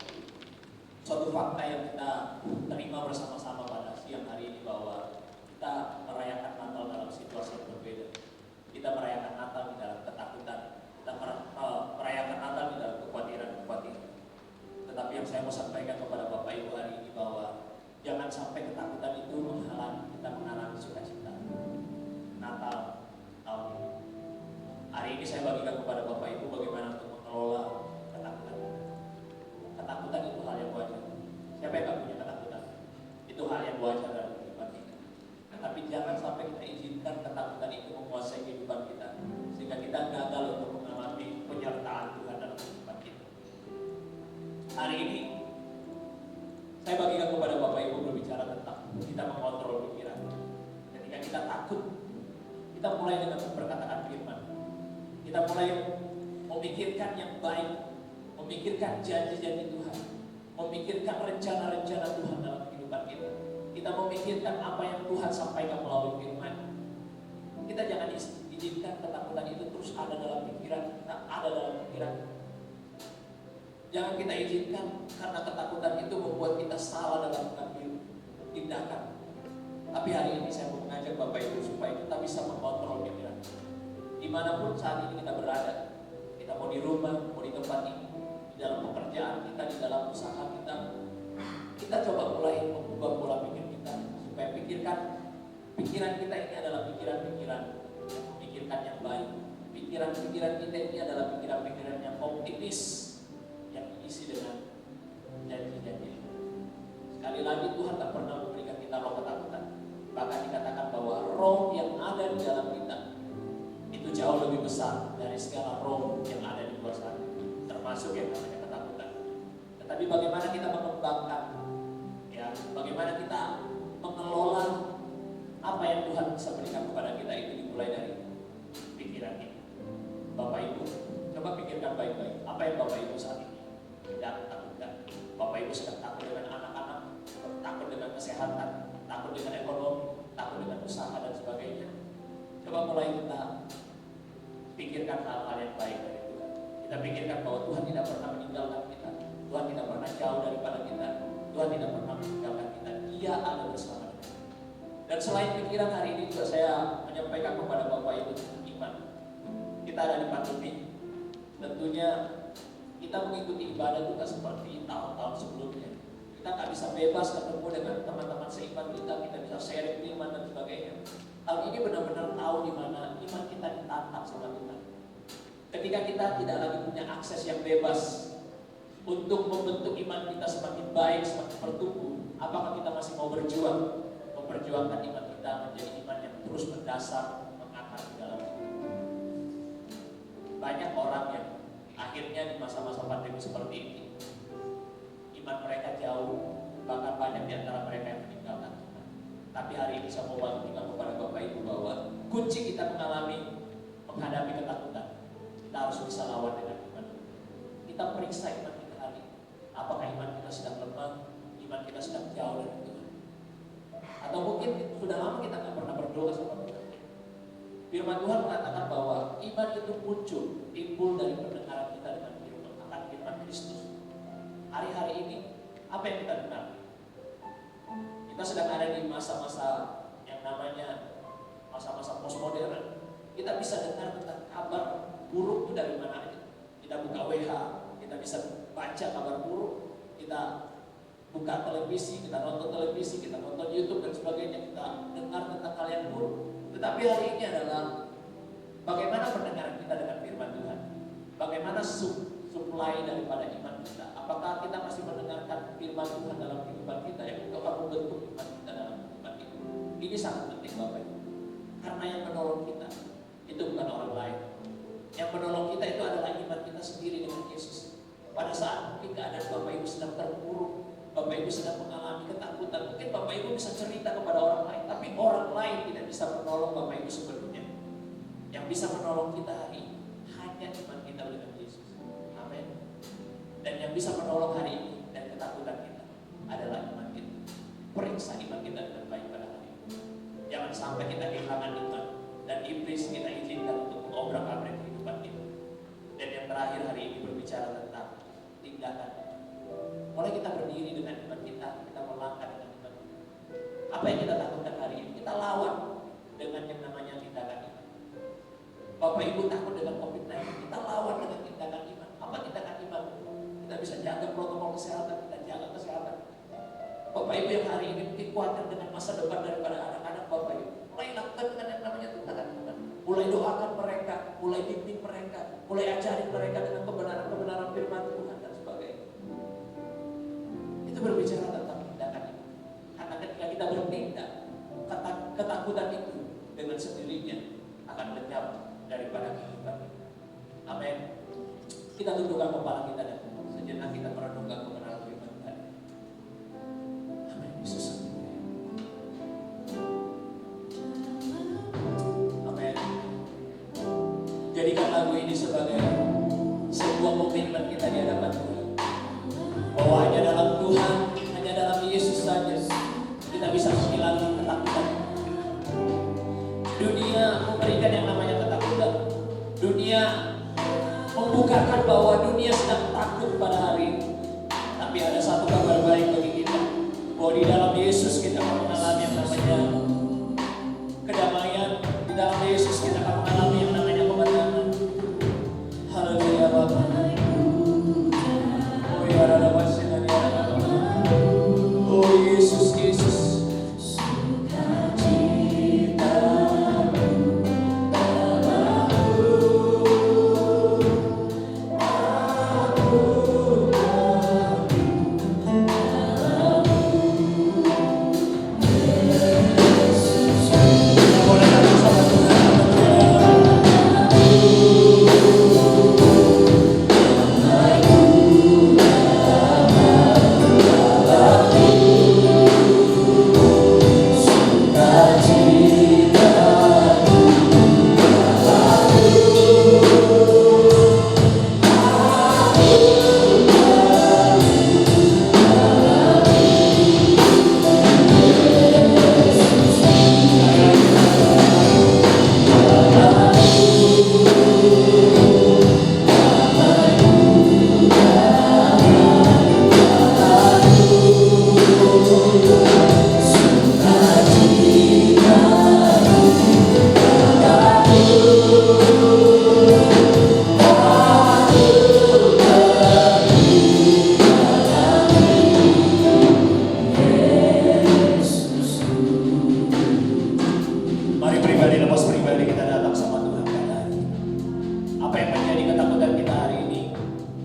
suatu fakta yang kita terima bersama-sama pada siang hari ini bahwa kita merayakan Natal dalam situasi yang berbeda. Kita merayakan Natal di dalam ketakutan, kita merayakan Natal di dalam kekhawatiran-kekhawatiran. Tetapi yang saya mau sampaikan kepada Bapak Ibu hari ini bahwa jangan sampai ketakutan itu menghalangi kita mengalami sukacita Natal tahun ini. Hari ini saya bagikan kepada Bapak Ibu bagaimana untuk mengelola ketakutan. Ketakutan itu hal yang wajar. Siapa yang gak punya ketakutan? Itu hal yang wajar dalam kehidupan kita. Tetapi jangan sampai kita izinkan ketakutan itu menguasai kehidupan kita, sehingga kita gagal untuk mengalami penyertaan Tuhan dalam kehidupan kita. Hari ini saya bagikan kepada Bapak Ibu berbicara tentang kita mengontrol pikiran. Ketika kita takut, kita mulai dengan memperkatakan firman. Kita mulai memikirkan yang baik, memikirkan janji-janji Tuhan, memikirkan rencana-rencana Tuhan dalam kehidupan kita. Kita memikirkan apa yang Tuhan sampaikan melalui firman. Kita jangan izinkan ketakutan itu terus ada dalam pikiran kita, ada dalam pikiran. Jangan kita izinkan karena ketakutan itu membuat kita salah dalam mengambil tindakan. Tapi hari ini saya mau mengajak Bapak Ibu supaya kita bisa mengontrol pikiran. Dimanapun saat ini kita berada, kita mau di rumah, mau di tempat ini, di dalam pekerjaan kita, di dalam usaha kita coba mulai mengubah pola pikir kita supaya pikiran kita ini adalah pikiran-pikiran yang memikirkan yang baik. Pikiran-pikiran kita ini adalah pikiran-pikiran yang optimis, yang diisi dengan janji-janji. Sekali lagi Tuhan tak pernah memberikan kita roh ketakutan. Bahkan dikatakan bahwa roh yang ada di dalam kita itu jauh lebih besar dari segala roh yang ada di luar sana, termasuk yang namanya ketakutan. Tetapi bagaimana kita mengembangkan, ya, bagaimana kita mengelola apa yang Tuhan bisa berikan kepada kita itu dimulai dari pikiran kita. Bapak Ibu, coba pikirkan baik-baik apa yang Bapak Ibu saat ini sedang takutkan. Bapak Ibu sedang takut dengan anak-anak, takut dengan kesehatan, takut dengan ekonomi, takut dengan usaha dan sebagainya. Coba mulai kita pikirkan hal-hal yang baik dari Tuhan. Kita pikirkan bahwa Tuhan tidak pernah meninggalkan kita, Tuhan tidak pernah jauh daripada kita, Tuhan tidak pernah meninggalkan kita. Dia ada bersama kita. Dan selain pikiran, hari ini juga saya menyampaikan kepada Bapak Ibu tentang iman. Kita ada di pandemi, tentunya kita mengikuti ibadah juga seperti tahun-tahun sebelumnya. Kita nggak bisa bebas ketemu dengan teman-teman seiman kita bisa sharing iman dan sebagainya. Tahun ini benar-benar tahu di mana iman kita ditantang sama Tuhan. Ketika kita tidak lagi punya akses yang bebas untuk membentuk iman kita semakin baik, semakin bertumbuh? Apakah kita masih mau berjuang, memperjuangkan iman kita menjadi iman yang terus berdasar, mengakar di dalam hidup? Banyak orang yang akhirnya di masa-masa pandemi seperti ini, iman mereka jauh, bahkan banyak di antara mereka yang meninggalkan Tuhan. Tapi hari ini saya mau bagikan kepada Bapak Ibu bahwa kunci kita menghadapi ketakutan, kita harus bisa lawan dengan iman. Kita periksa iman kita hari ini. Apakah iman kita sedang lemah, iman kita sedang jauh dari Tuhan? Atau mungkin sudah lama kita nggak pernah berdoa sama Tuhan. Firman Tuhan mengatakan bahwa iman itu timbul dari pendengaran kita dengan firman Kristus. Hari-hari ini, apa yang kita dengar? Kita sedang ada di masa-masa yang namanya masa-masa postmodern. Kita bisa dengar tentang kabar buruk itu dari mana aja. Kita buka WH, kita bisa baca kabar buruk, kita buka televisi, kita nonton televisi, kita nonton YouTube dan sebagainya, kita dengar tentang hal yang buruk. Tetapi hari ini adalah bagaimana pendengaran kita dengan firman Tuhan? Bagaimana supply daripada iman kita? Apakah kita masih mendengarkan firman Tuhan dalam kehidupan kita yang akan membentuk iman kita dalam kehidupan kita? Ini sangat penting Bapak Ibu. Karena yang menolong kita itu bukan orang lain. Yang menolong kita itu adalah iman kita sendiri dengan Yesus. Pada saat mungkin keadaan Bapak Ibu sedang terpuruk, Bapak Ibu sedang mengalami ketakutan, mungkin Bapak Ibu bisa cerita kepada orang lain, tapi orang lain tidak bisa menolong Bapak Ibu sepenuhnya. Yang bisa menolong kita hari ini hanya iman kita dengan Yesus. Amin. Dan yang bisa menolong hari ini dan ketakutan kita adalah iman kita. Periksa iman kita dengan baik pada hari ini. Jangan sampai kita kehilangan iman dan iblis kita izinkan untuk mengobrak-abrik kehidupan kita. Dan yang terakhir hari ini berbicara tentang tindakan. Mulai kita berdiri dengan iman kita melangkah dengan iman kita. Apa yang kita takutkan hari ini? Kita lawan dengan yang namanya tindakan iman. Bapak Ibu takut dengan COVID-19, kita lawan dengan tindakan iman. Apa tindakan iman? Kita bisa jaga protokol kesehatan, kita jaga kesehatan. Bapak Ibu yang hari ini mungkin khawatir dengan masa depan daripada anak-anak Bapak Ibu, mulai lakukan dengan yang namanya tindakan iman. Mulai doakan mereka, mulai bimbing mereka, mulai ajarin mereka dengan kebenaran-kebenaran firman Tuhan dan sebagainya. Itu berbicara tentang tindakan itu. Karena ketika kita bertindak, ketakutan itu dengan sendirinya akan lenyap daripada kehidupan kita. Amin. Kita tundukkan kepala kita dan sejenak kita merenungkan kebenaran firman Tuhan. Amin. Yesus. Amin. Jadikan lagu ini sebagai sebuah komitmen kita di hadapan Tuhan. Bahwa hanya dalam Tuhan, hanya dalam Yesus saja kita bisa menghilangkan ketakutan. Dunia memberikan yang namanya ketakutan. Dunia membukakan bahwa dunia sedang takut pada hari ini. Tapi ada satu kabar baik bagi kita, bahwa di dalam Yesus kita akan mengalami yang namanya kedamaian. Di dalam Yesus kita akan mengalami yang namanya kemenangan. Haleluya Bapak. Oh Yesus, Yesus.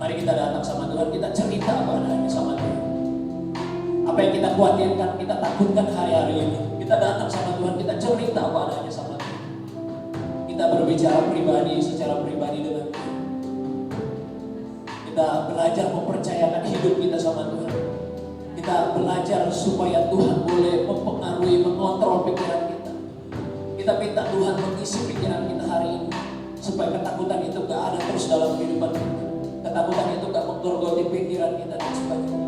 Mari kita datang sama Tuhan, kita cerita kita khawatirkan, kita takutkan hari-hari ini. Kita datang sama Tuhan, kita cerita apa adanya sama Tuhan. Kita berbicara pribadi, secara pribadi dengan Tuhan. Kita belajar mempercayakan hidup kita sama Tuhan. Kita belajar supaya Tuhan boleh mempengaruhi, mengontrol pikiran kita. Kita minta Tuhan mengisi pikiran kita hari ini, supaya ketakutan itu gak ada terus dalam kehidupan kita. Ketakutan itu gak menggerogoti pikiran kita dan sebagainya.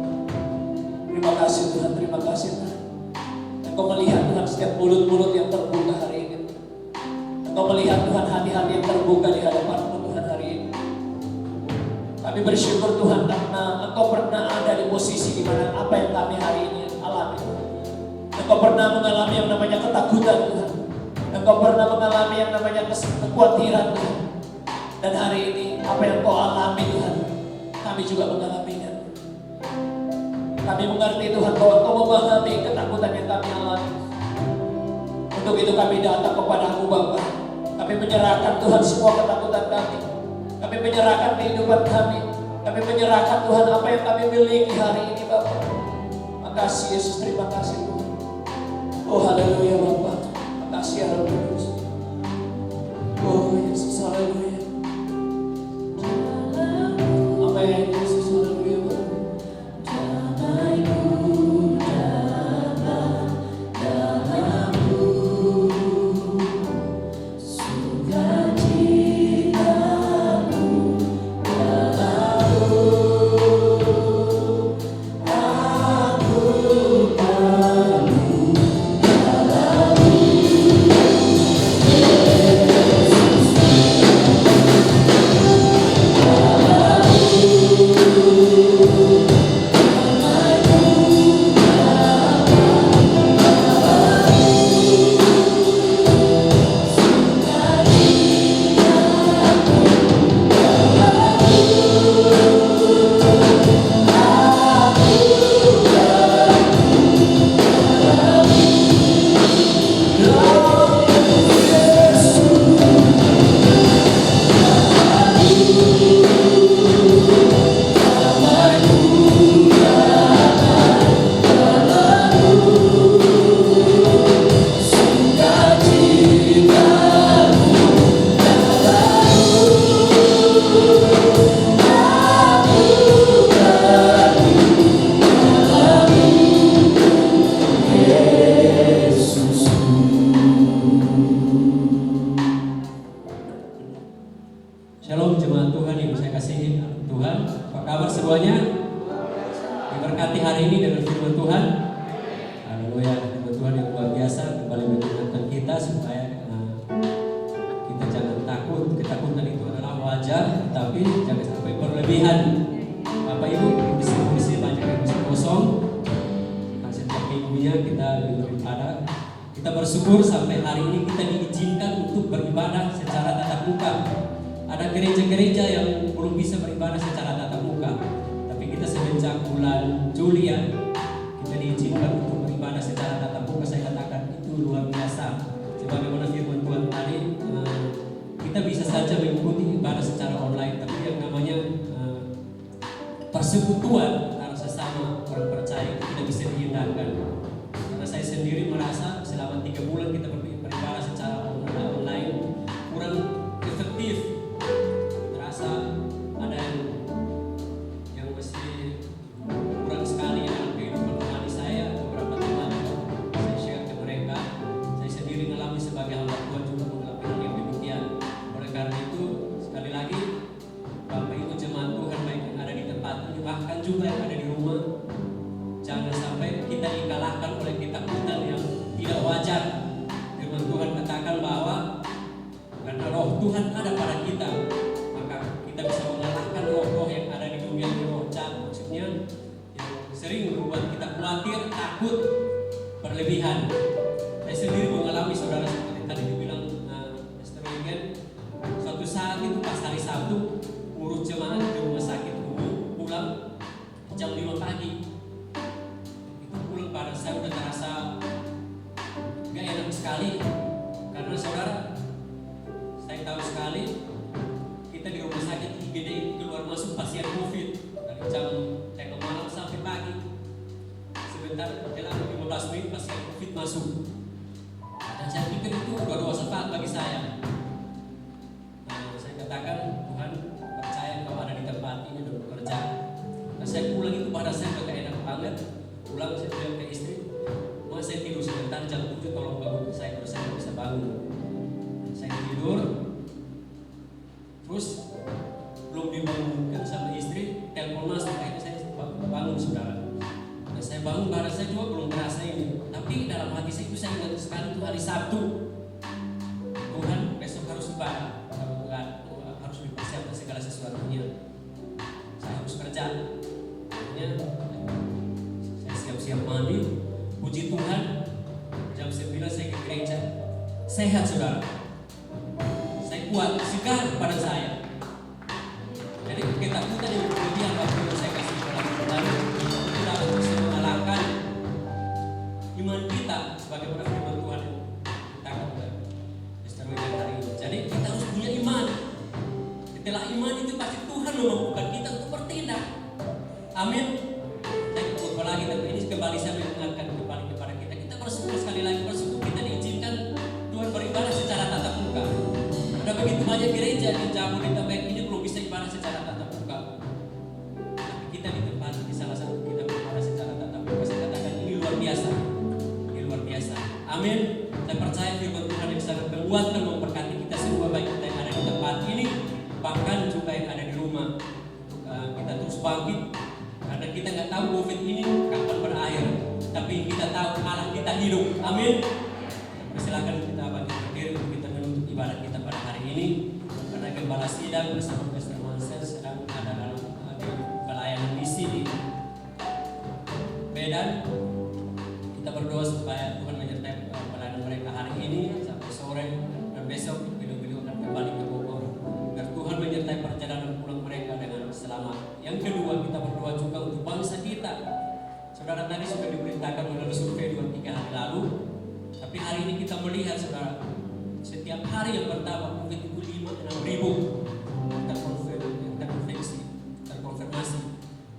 Terima kasih Tuhan, terima kasih Tuhan. Engkau melihat Tuhan setiap mulut-mulut yang terbuka hari ini. Engkau melihat Tuhan hati-hati yang terbuka di hadapan-Mu Tuhan hari ini. Kami bersyukur Tuhan karena Engkau pernah ada di posisi di mana apa yang kami hari ini alami. Engkau pernah mengalami yang namanya ketakutan Tuhan. Engkau pernah mengalami yang namanya kekhawatiran Tuhan. Dan hari ini apa yang Kau alami Tuhan, kami juga mengalaminya. Kami mengerti Tuhan bahwa Kau memahami ketakutan yang kami alami. Untuk itu kami datang kepada-Mu Bapa. Kami menyerahkan Tuhan semua ketakutan kami. Kami menyerahkan kehidupan kami. Kami menyerahkan Tuhan apa yang kami miliki hari ini Bapa. Makasih Yesus, terima kasih Tuhan. Oh haleluya Bapa. Makasih ya Roh Kudus. Oh Yesus, haleluya. Amin Yesus, haleluya Bapa. Shalom jemaat Tuhan yang saya kasihi Tuhan. Apa kabar semuanya? Diberkati hari ini dengan firman Tuhan. Haleluya, firman Tuhan yang luar biasa kembali mengingatkan kita supaya kita jangan takut. Ketakutan itu adalah wajar, tapi jangan sampai berlebihan. Bapak Ibu, kondisi banyak yang masih kosong. Setiap minggunya kita beribadah. Kita bersyukur sampai hari ini kita diizinkan untuk beribadah secara tatap muka. Ada gereja-gereja yang belum bisa beribadah secara tatap muka, tapi kita semenjak bulan Juli ya, kita diizinkan untuk beribadah secara tatap muka. Saya katakan itu luar biasa. Sebagaimana firman Tuhan tadi, kita bisa saja mengikuti ibadah secara online, tapi yang namanya persekutuan antara sesama orang percaya itu tidak bisa dihindarkan. Karena saya sendiri merasa selama 3 bulan kita beribadah secara online kurang efektif. Ada yang masih kurang sekali dalam kehidupan rohani saya. Beberapa teman saya share ke mereka, saya sendiri mengalami sebagai hamba Tuhan juga mengalami hal yang demikian. Oleh karena itu sekali lagi Bapak Ibu jemaat Tuhan baik yang ada di tempat ini bahkan juga yang ada di rumah, jangan sampai kita dikalahkan oleh ketakutan yang tidak wajar. Firman Tuhan katakan bahwa karena roh Tuhan ada pada kita, kita bisa mengalahkan roh-roh yang ada di dunia ini, roh jahat maksudnya yang sering membuat kita khawatir, takut, berlebihan. Saya sendiri mengalami saudara seperti tadi dibilang Pastor Wigan, suatu saat itu pas hari Sabtu ngurus jemaat di rumah sakit umum, pulang jam 5 pagi. Itu pulang pada saya udah terasa gak enak sekali, karena saudara saya tahu sekali saya kuat, segar pada saya. Jadi ketakutan yang berlebihan waktu yang saya kasih kepada kita tidak bisa mengalahkan iman kita sebagai pada firman Tuhan yang kita akan istimewa hari ini. Jadi kita harus punya iman. Setelah iman itu pasti Tuhan memampukan kita untuk bertindak. Amin. Saya kembali lagi, tapi ini kembali saya mengingatkan kembali kepada kita. Kita bersyukur sekali lagi, bersyukur kita diizinkan Tuhan beribadah secara tatap muka. Ada begitu banyak gereja di Jabodetabek ini belum bisa ibadah secara tatap muka. Tapi kita ditempati di salah satu kita beribadah secara tatap muka. Saya katakan ini luar biasa. Ini luar biasa. Amin. Saya percaya firman Tuhan yang sangat menguatkan, memberkati kita semua, baik kita yang ada di tempat ini, bahkan juga yang ada di rumah. Kita terus bangkit. Karena kita nggak tahu COVID ini kapan berakhir, tapi kita tahu Allah kita hidup. Amin. Silakan kita bangkit berdiri untuk kita menutup ibadah kita pada hari ini. Karena Gembala Sidang bersama Pastor Mansel sedang ada dalam pelayanan misi di Medan. Kita berdoa supaya Tuhan menyertai pelayanan mereka hari ini sampai sore, dan besok beliau akan kembali ke Bogor. Biar Tuhan menyertai perjalanan pulang mereka dengan selamat. Yang kedua, kita berdoa juga untuk bangsa kita. Saudara, tadi sudah diberitakan melalui survei 2-3 hari lalu. Tapi hari ini kita melihat, saudara, setiap hari yang pertama mungkin itu 5-6 ribu terkonfirmasi.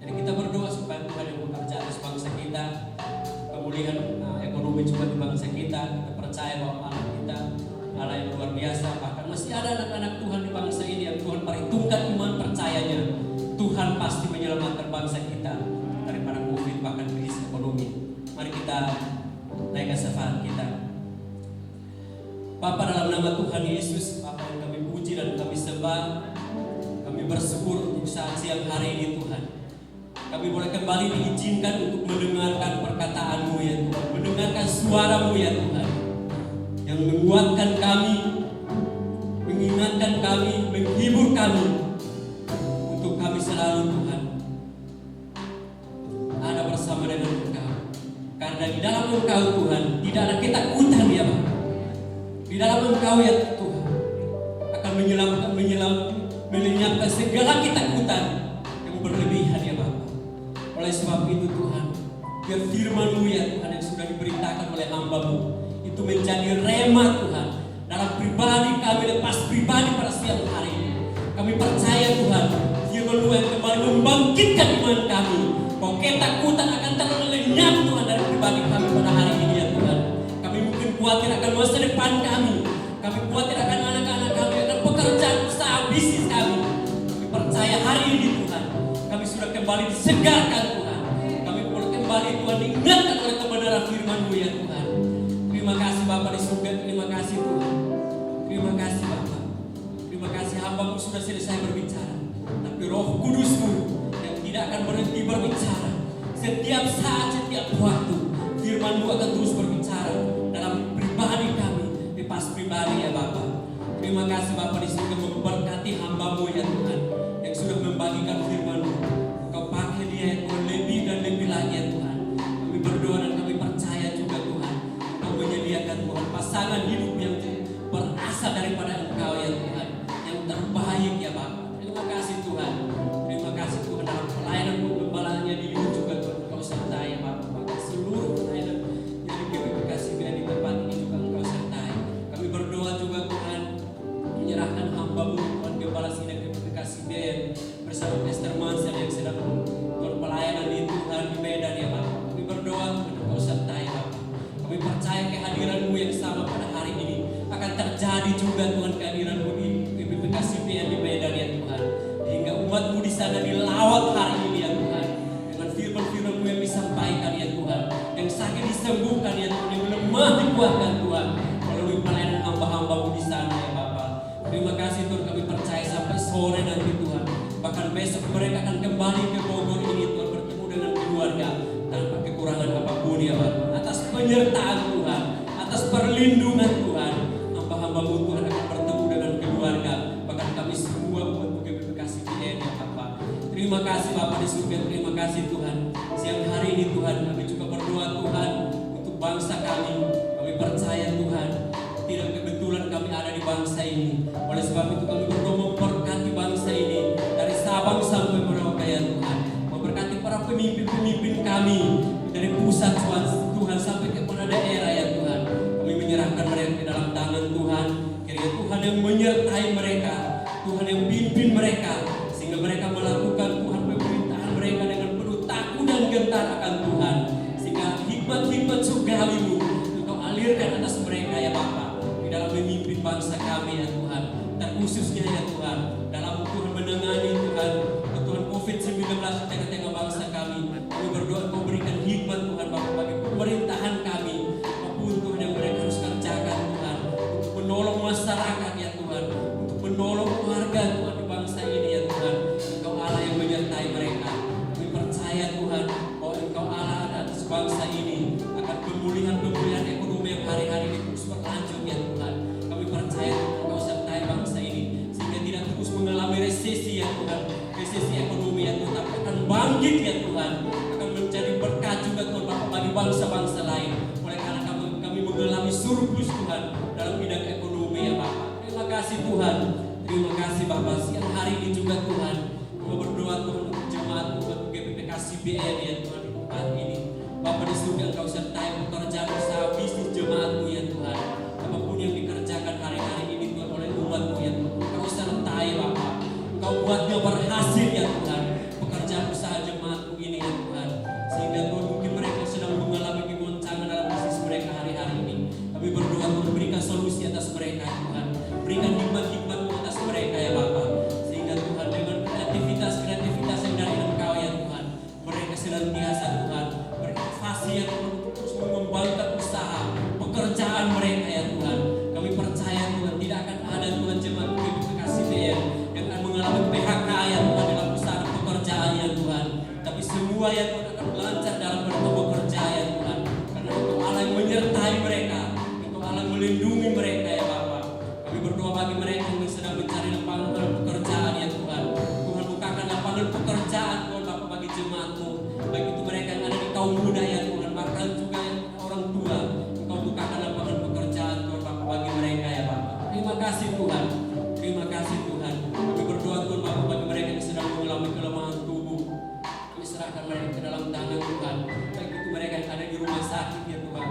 Jadi kita berdoa supaya Tuhan yang bekerja atas bangsa kita, pemulihan ekonomi juga di bangsa kita. Kita percaya bahwa Allah kita Allah yang luar biasa. Bahkan masih ada anak-anak Tuhan di bangsa ini yang Tuhan perhitungkan iman percayanya. Tuhan pasti menyelamatkan bangsa kita daripada COVID, bahkan krisis ekonomi. Mari kita naikkan syafaat kita. Bapa, dalam nama Tuhan Yesus, Bapa yang kami puji dan kami sembah, kami bersyukur untuk saat siang hari ini Tuhan. Kami boleh kembali diizinkan untuk mendengarkan perkataan-Mu ya Tuhan, mendengarkan suara-Mu ya Tuhan, yang menguatkan kami, mengingatkan kami, menghibur kami, untuk kami selalu Tuhan ada bersama dengan Engkau. Karena di dalam Engkau Tuhan tidak ada ketakutan ya Bapak. Di dalam Engkau ya Tuhan akan melenyapkan segala ketakutan yang berlebihan ya Bapak. Oleh sebab itu Tuhan, biar firman-Mu ya Tuhan yang sudah diberitakan oleh hamba-Mu itu menjadi rema Tuhan dalam pribadi kami, lepas pribadi pada siang hari ini. Kami percaya Tuhan, firman-Mu yang kembali membangkitkan iman kami, bahwa ketakutan akan terlenyap Tuhan dari pribadi kami pada hari ini ya Tuhan. Kami mungkin khawatir akan masa depan kami, kami khawatir akan anak-anak kami, akan pekerjaan usaha bisnis kami. Kami percaya hari ini Tuhan, kami sudah kembali disegarkan Tuhan. Kami boleh kembali Tuhan diingatkan oleh kebenaran firman-Mu ya Tuhan. Terima kasih Bapa di surga, terima kasih Tuhan. Terima kasih Bapa. Terima kasih hamba-Mu sudah selesai berbicara. Tapi Roh Kudus-Mu yang tidak akan berhenti berbicara. Setiap saat, setiap waktu, firman-Mu akan terus berbicara dalam pribadi kami, lepas pribadi ya Bapa. Terima kasih Bapa di surga, memberkati hamba-Mu ya Tuhan, yang sudah membagikan firman-Mu. Kau pakai dia ya Tuhan lebih dan lebih lagi ya Tuhan. Kami berdoa dan kami percaya juga Tuhan, Kau menyediakan Tuhan pasangan hidup yang berasal daripada Engkau ya Tuhan, yang terbaik ya Bapa. Terima kasih Tuhan. Terima kasih Tuhan dalam pelayanan penggembalanya di Yu juga Tuhan Engkau sertai ya Bapa. Maka seluruh pelayanan yang dikasih di tempat ini juga Engkau sertai. Kami berdoa juga Tuhan, menyerahkan hamba-Mu Tuhan Gembala Sidang kasih Ben bersama Pastor Mansel yang sedang Tuhan pelayanan di Tuhan di Medan ya Bapa. Kami berdoa Tuhan Engkau sertai Bapa. Kami percaya kehadiran-Mu yang sama pada hari ini akan terjadi juga Tuhan, kehadiran-Mu di KCPN di Medan ya Tuhan, hingga umat-Mu di sana dilawat hari ini ya Tuhan, dengan firman-firman-Mu yang disampaikan ya Tuhan, yang sakit disembuhkan ya Tuhan, yang lemah dikuatkan Tuhan melalui pelayanan hamba-hamba-Mu di sana ya Bapa. Terima kasih Tuhan, kami percaya sampai sore nanti Tuhan, bahkan besok mereka akan kembali ke Bogor ini Tuhan, bertemu dengan keluarga tanpa kekurangan apapun ya Bapa. Atas penyertaan Tuhan, atas perlindungan Tuhan, hamba-hamba-Mu Tuhan akan bertemu dengan keluarga, bahkan kami semua buat KCPN ya Bapa. Terima kasih Bapa di surga, terima kasih Tuhan. Siang hari ini Tuhan, kami juga berdoa Tuhan untuk bangsa kami. Kami percaya Tuhan, tidak kebetulan kami ada di bangsa ini. Oleh sebab itu kami berdoa memberkati bangsa ini dari Sabang sampai Merauke ya Tuhan. Memberkati para pemimpin-pemimpin kami dari pusat Tuhan sampai kepada daerah ya Tuhan. Kami menyerahkan mereka ke dalam tangan Tuhan. Kiranya Tuhan yang menyertai mereka, Tuhan yang pimpin mereka, sehingga mereka melakukan Tuhan pemerintahan mereka dengan penuh takut dan gentar akan Tuhan. Sehingga hikmat-hikmat surgawi-Mu Engkau alirkan atas mereka ya Bapa, di dalam memimpin bangsa kami ya Tuhan. Terkhususnya ya Tuhan, dalam Tuhan menangani Tuhan COVID-19 di tengah-tengah bangsa kami. Kami berdoa Engkau berikan hikmat Tuhan Bapa bagi pemerintahan kami, apapun Tuhan yang mereka harus kerjakan Tuhan, untuk menolong masyarakat ya Tuhan, untuk menolong warga Tuhan di bangsa ini ya Tuhan. Engkau Allah yang menyertai mereka. Kami percaya Tuhan bahwa Engkau Allah ada atas bangsa ini, akan pemulihan ekonomi yang hari-hari ini terus berlanjut ya Tuhan. Kami percaya Engkau sertai bangsa ini sehingga tidak terus mengalami resesi ya Tuhan, resesi ekonomi ya Tuhan, tapi akan bangkit ya Tuhan, akan menjadi berkat juga Tuhan Bapa bagi bangsa-bangsa lain. Oleh karena kami mengalami surplus Tuhan dalam bidang ekonomi ya Bapa. Terima kasih Tuhan, terima kasih Bapa. Siang hari ini juga Tuhan, kami berdoa Tuhan untuk jemaat untuk GPPK CBN ya Tuhan di tempat ini. Bapa di surga Engkau sertai pekerjaan usaha bisnis jemaat-Mu ya Tuhan. Apapun yang dikerjakan hari-hari ini Tuhan oleh umat-Mu ya Tuhan, Engkau sertai Bapa. Engkau buatnya berhasil ya Tuhan, pekerjaan usaha jemaat-Mu ini ya Tuhan. Sehingga Tuhan mungkin mereka sedang mengalami kegoncangan dalam bisnis mereka hari-hari ini. Kami berdoa Tuhan berikan solusi atas mereka Tuhan. Berikan hikmat-hikmat-Mu atas mereka ya Bapa. Sehingga Tuhan dengan kreativitas yang dari Engkau ya Tuhan, mereka senantiasa Tuhan berinovasi ya Tuhan untuk terus mengembangkan usaha, pekerjaan mereka ya Tuhan. Kami percaya Tuhan tidak akan ada Tuhan jemaat GPPK CBN yang akan mengalami PHK ya Tuhan dalam usaha pekerjaan ya Tuhan. Tapi semua ya Tuhan akan lancar dalam mereka bekerja ya Tuhan. Karena Engkau Allah yang menyertai mereka, Engkau Allah yang melindungi mereka ya Bapa. Kami berdoa bagi mereka yang sedang mencari lapangan pekerjaan ya Tuhan. Tuhan bukakan lapangan pekerjaan Tuhan Bapa bagi jemaat-Mu. Baik itu mereka yang ada di kaum muda ya Tuhan, bahkan juga yang orang tua. Engkau bukakan lapangan pekerjaan Tuhan Bapa bagi mereka ya Bapa. Terima kasih Tuhan. Terima kasih Tuhan. Kami berdoa Tuhan Bapa bagi mereka yang sedang mengalami kelemahan tubuh. Kami serahkan mereka ke dalam tangan Tuhan. Baik itu mereka yang ada di rumah sakit ya Tuhan,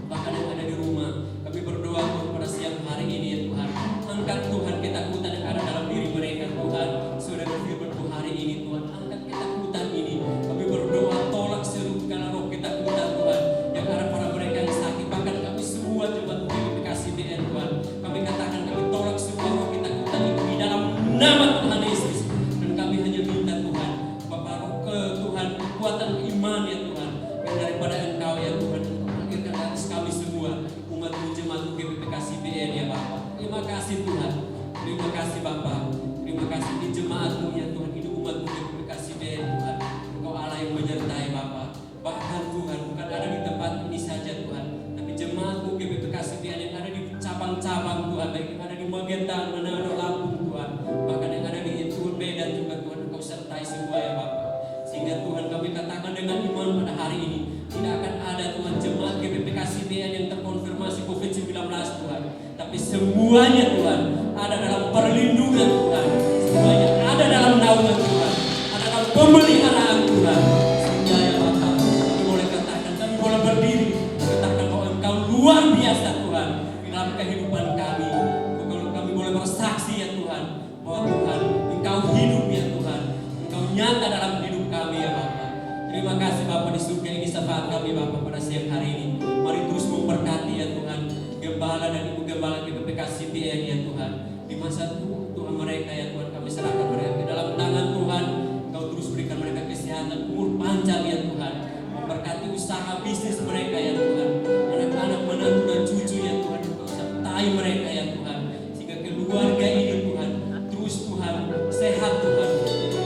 bahkan yang ada di rumah. Kami berdoa Tuhan pada siang hari ini ya Tuhan. Angkat Tuhan ketakutan yang ada dalam diri mereka Tuhan. Sudah berfirman hari ini Tuhan, angkat ketakutan ini. Kami berdoa tolak seluruh roh ketakutan Tuhan yang ada pada mereka yang sakit. Bahkan kami semua jemaat GPPK CBN Tuhan, kami katakan kami tolak semua roh ketakutan itu di dalam nama Tuhan Yesus. Dan kami hanya minta Tuhan Bapak roh ke Tuhan kekuatan iman ya Tuhan yang daripada Engkau ya Tuhan, akhirkan atas kami semua umat-Mu jemaat GPPK CBN ya Bapak. Terima kasih Tuhan, terima kasih Bapak, terima kasih di jemaat-Mu ya Tuhan, ini umat-Mu GPPK CBN Tuhan. Engkau Allah yang menyertai Bapak. Bahkan Tuhan bukan ada di tempat ini saja Tuhan, tapi jemaat-Mu GPPK CBN yang ada di cabang-cabang Tuhan, baik yang ada di Magetan, Manado, Lampung Tuhan, bahkan yang ada di Tuhan Medan juga Tuhan, Engkau sertai semua ya Bapak. Sehingga Tuhan kami katakan dengan iman pada hari ini, tidak akan ada Tuhan jemaat GPPK CBN yang terkonfirmasi COVID-19 Tuhan, tapi semuanya Tuhan ada dalam perlindungan Tuhan, semuanya ada dalam naungan Tuhan, ada dalam pemeliharaan Tuhan. Sehingga ya Bapak, kami boleh katakan, kami boleh berdiri katakan bahwa Engkau luar biasa Tuhan di dalam kehidupan kami. Kalau kami boleh bersaksi ya Tuhan bahwa Tuhan Engkau hidup ya Tuhan, Engkau nyata dalam hidup kami ya Bapak. Terima kasih Bapak di surga ini syafaat kami Bapak pada siang hari ini. Mari terus memberkati ya Tuhan gembala dan ibu gembala GPPK CBN ya Tuhan. Di masa Tuhan mereka ya Tuhan, kami serahkan mereka ke dalam tangan Tuhan. Engkau terus berikan mereka kesehatan, umur panjang ya Tuhan. Memberkati usaha bisnis mereka ya Tuhan. Anak-anak menantu dan cucu ya Tuhan, Engkau sertai mereka ya Tuhan. Sehingga keluarga ini Tuhan terus Tuhan sehat Tuhan,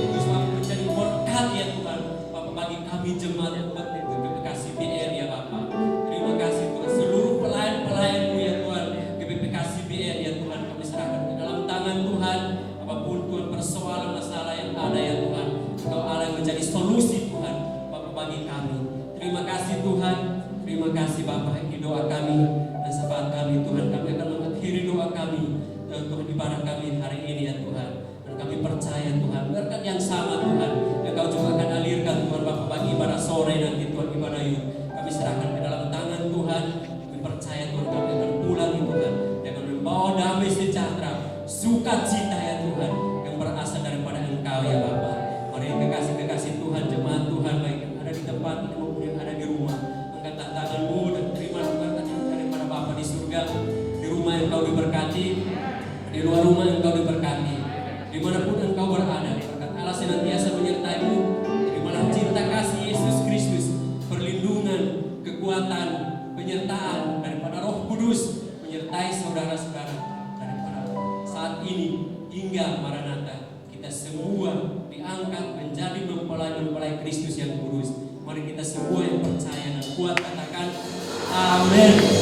terus menjadi berkat ya Tuhan Bapak bagi kami jemaat umat GPPK CBN ya Bapak. Terima kasih Tuhan, seluruh pelayan-pelayan-Mu ya Tuhan GPPK CBN ya Tuhan, kami serahkan ke dalam tangan Tuhan. Apapun Tuhan persoalan masalah yang ada ya Tuhan, Engkau Allah yang menjadi solusi Tuhan Bapak bagi kami. Terima kasih Tuhan, terima kasih Bapak. Ini doa kami dan syafaat kami Tuhan, kami akan mengakhiri doa kami untuk ibadah kami hari ini ya Tuhan. Dan kami percaya Tuhan, berkat yang sama Tuhan, yang Kau juga akan alirkan Tuhan Bapa bagi ibadah sore nanti Tuhan, ibadah yuk. Kami serahkan ke dalam tangan Tuhan. Kami percaya Tuhan kami akan pulang Tuhan dengan membawa damai sejahtera, sukacita ya Tuhan, yang berasal daripada Engkau ya Bapa. Mari kekasih-kekasih Tuhan, jemaat Tuhan baik yang ada di tempat ini maupun yang ada di rumah, angkat tanganmu dan terima berkat daripada Bapa di surga. Di rumah yang Kau diberkati, di luar rumah yang Kau diberkati, dimanapun Engkau berada, berkat Allah senantiasa menyertai-Mu. Terimalah cinta kasih Yesus Kristus, perlindungan, kekuatan, penyertaan daripada Roh Kudus menyertai saudara-saudara daripada saat ini hingga Maranatha. Kita semua diangkat menjadi mempelai-mempelai Kristus yang kudus. Mari kita semua yang percaya dan kuat katakan amin.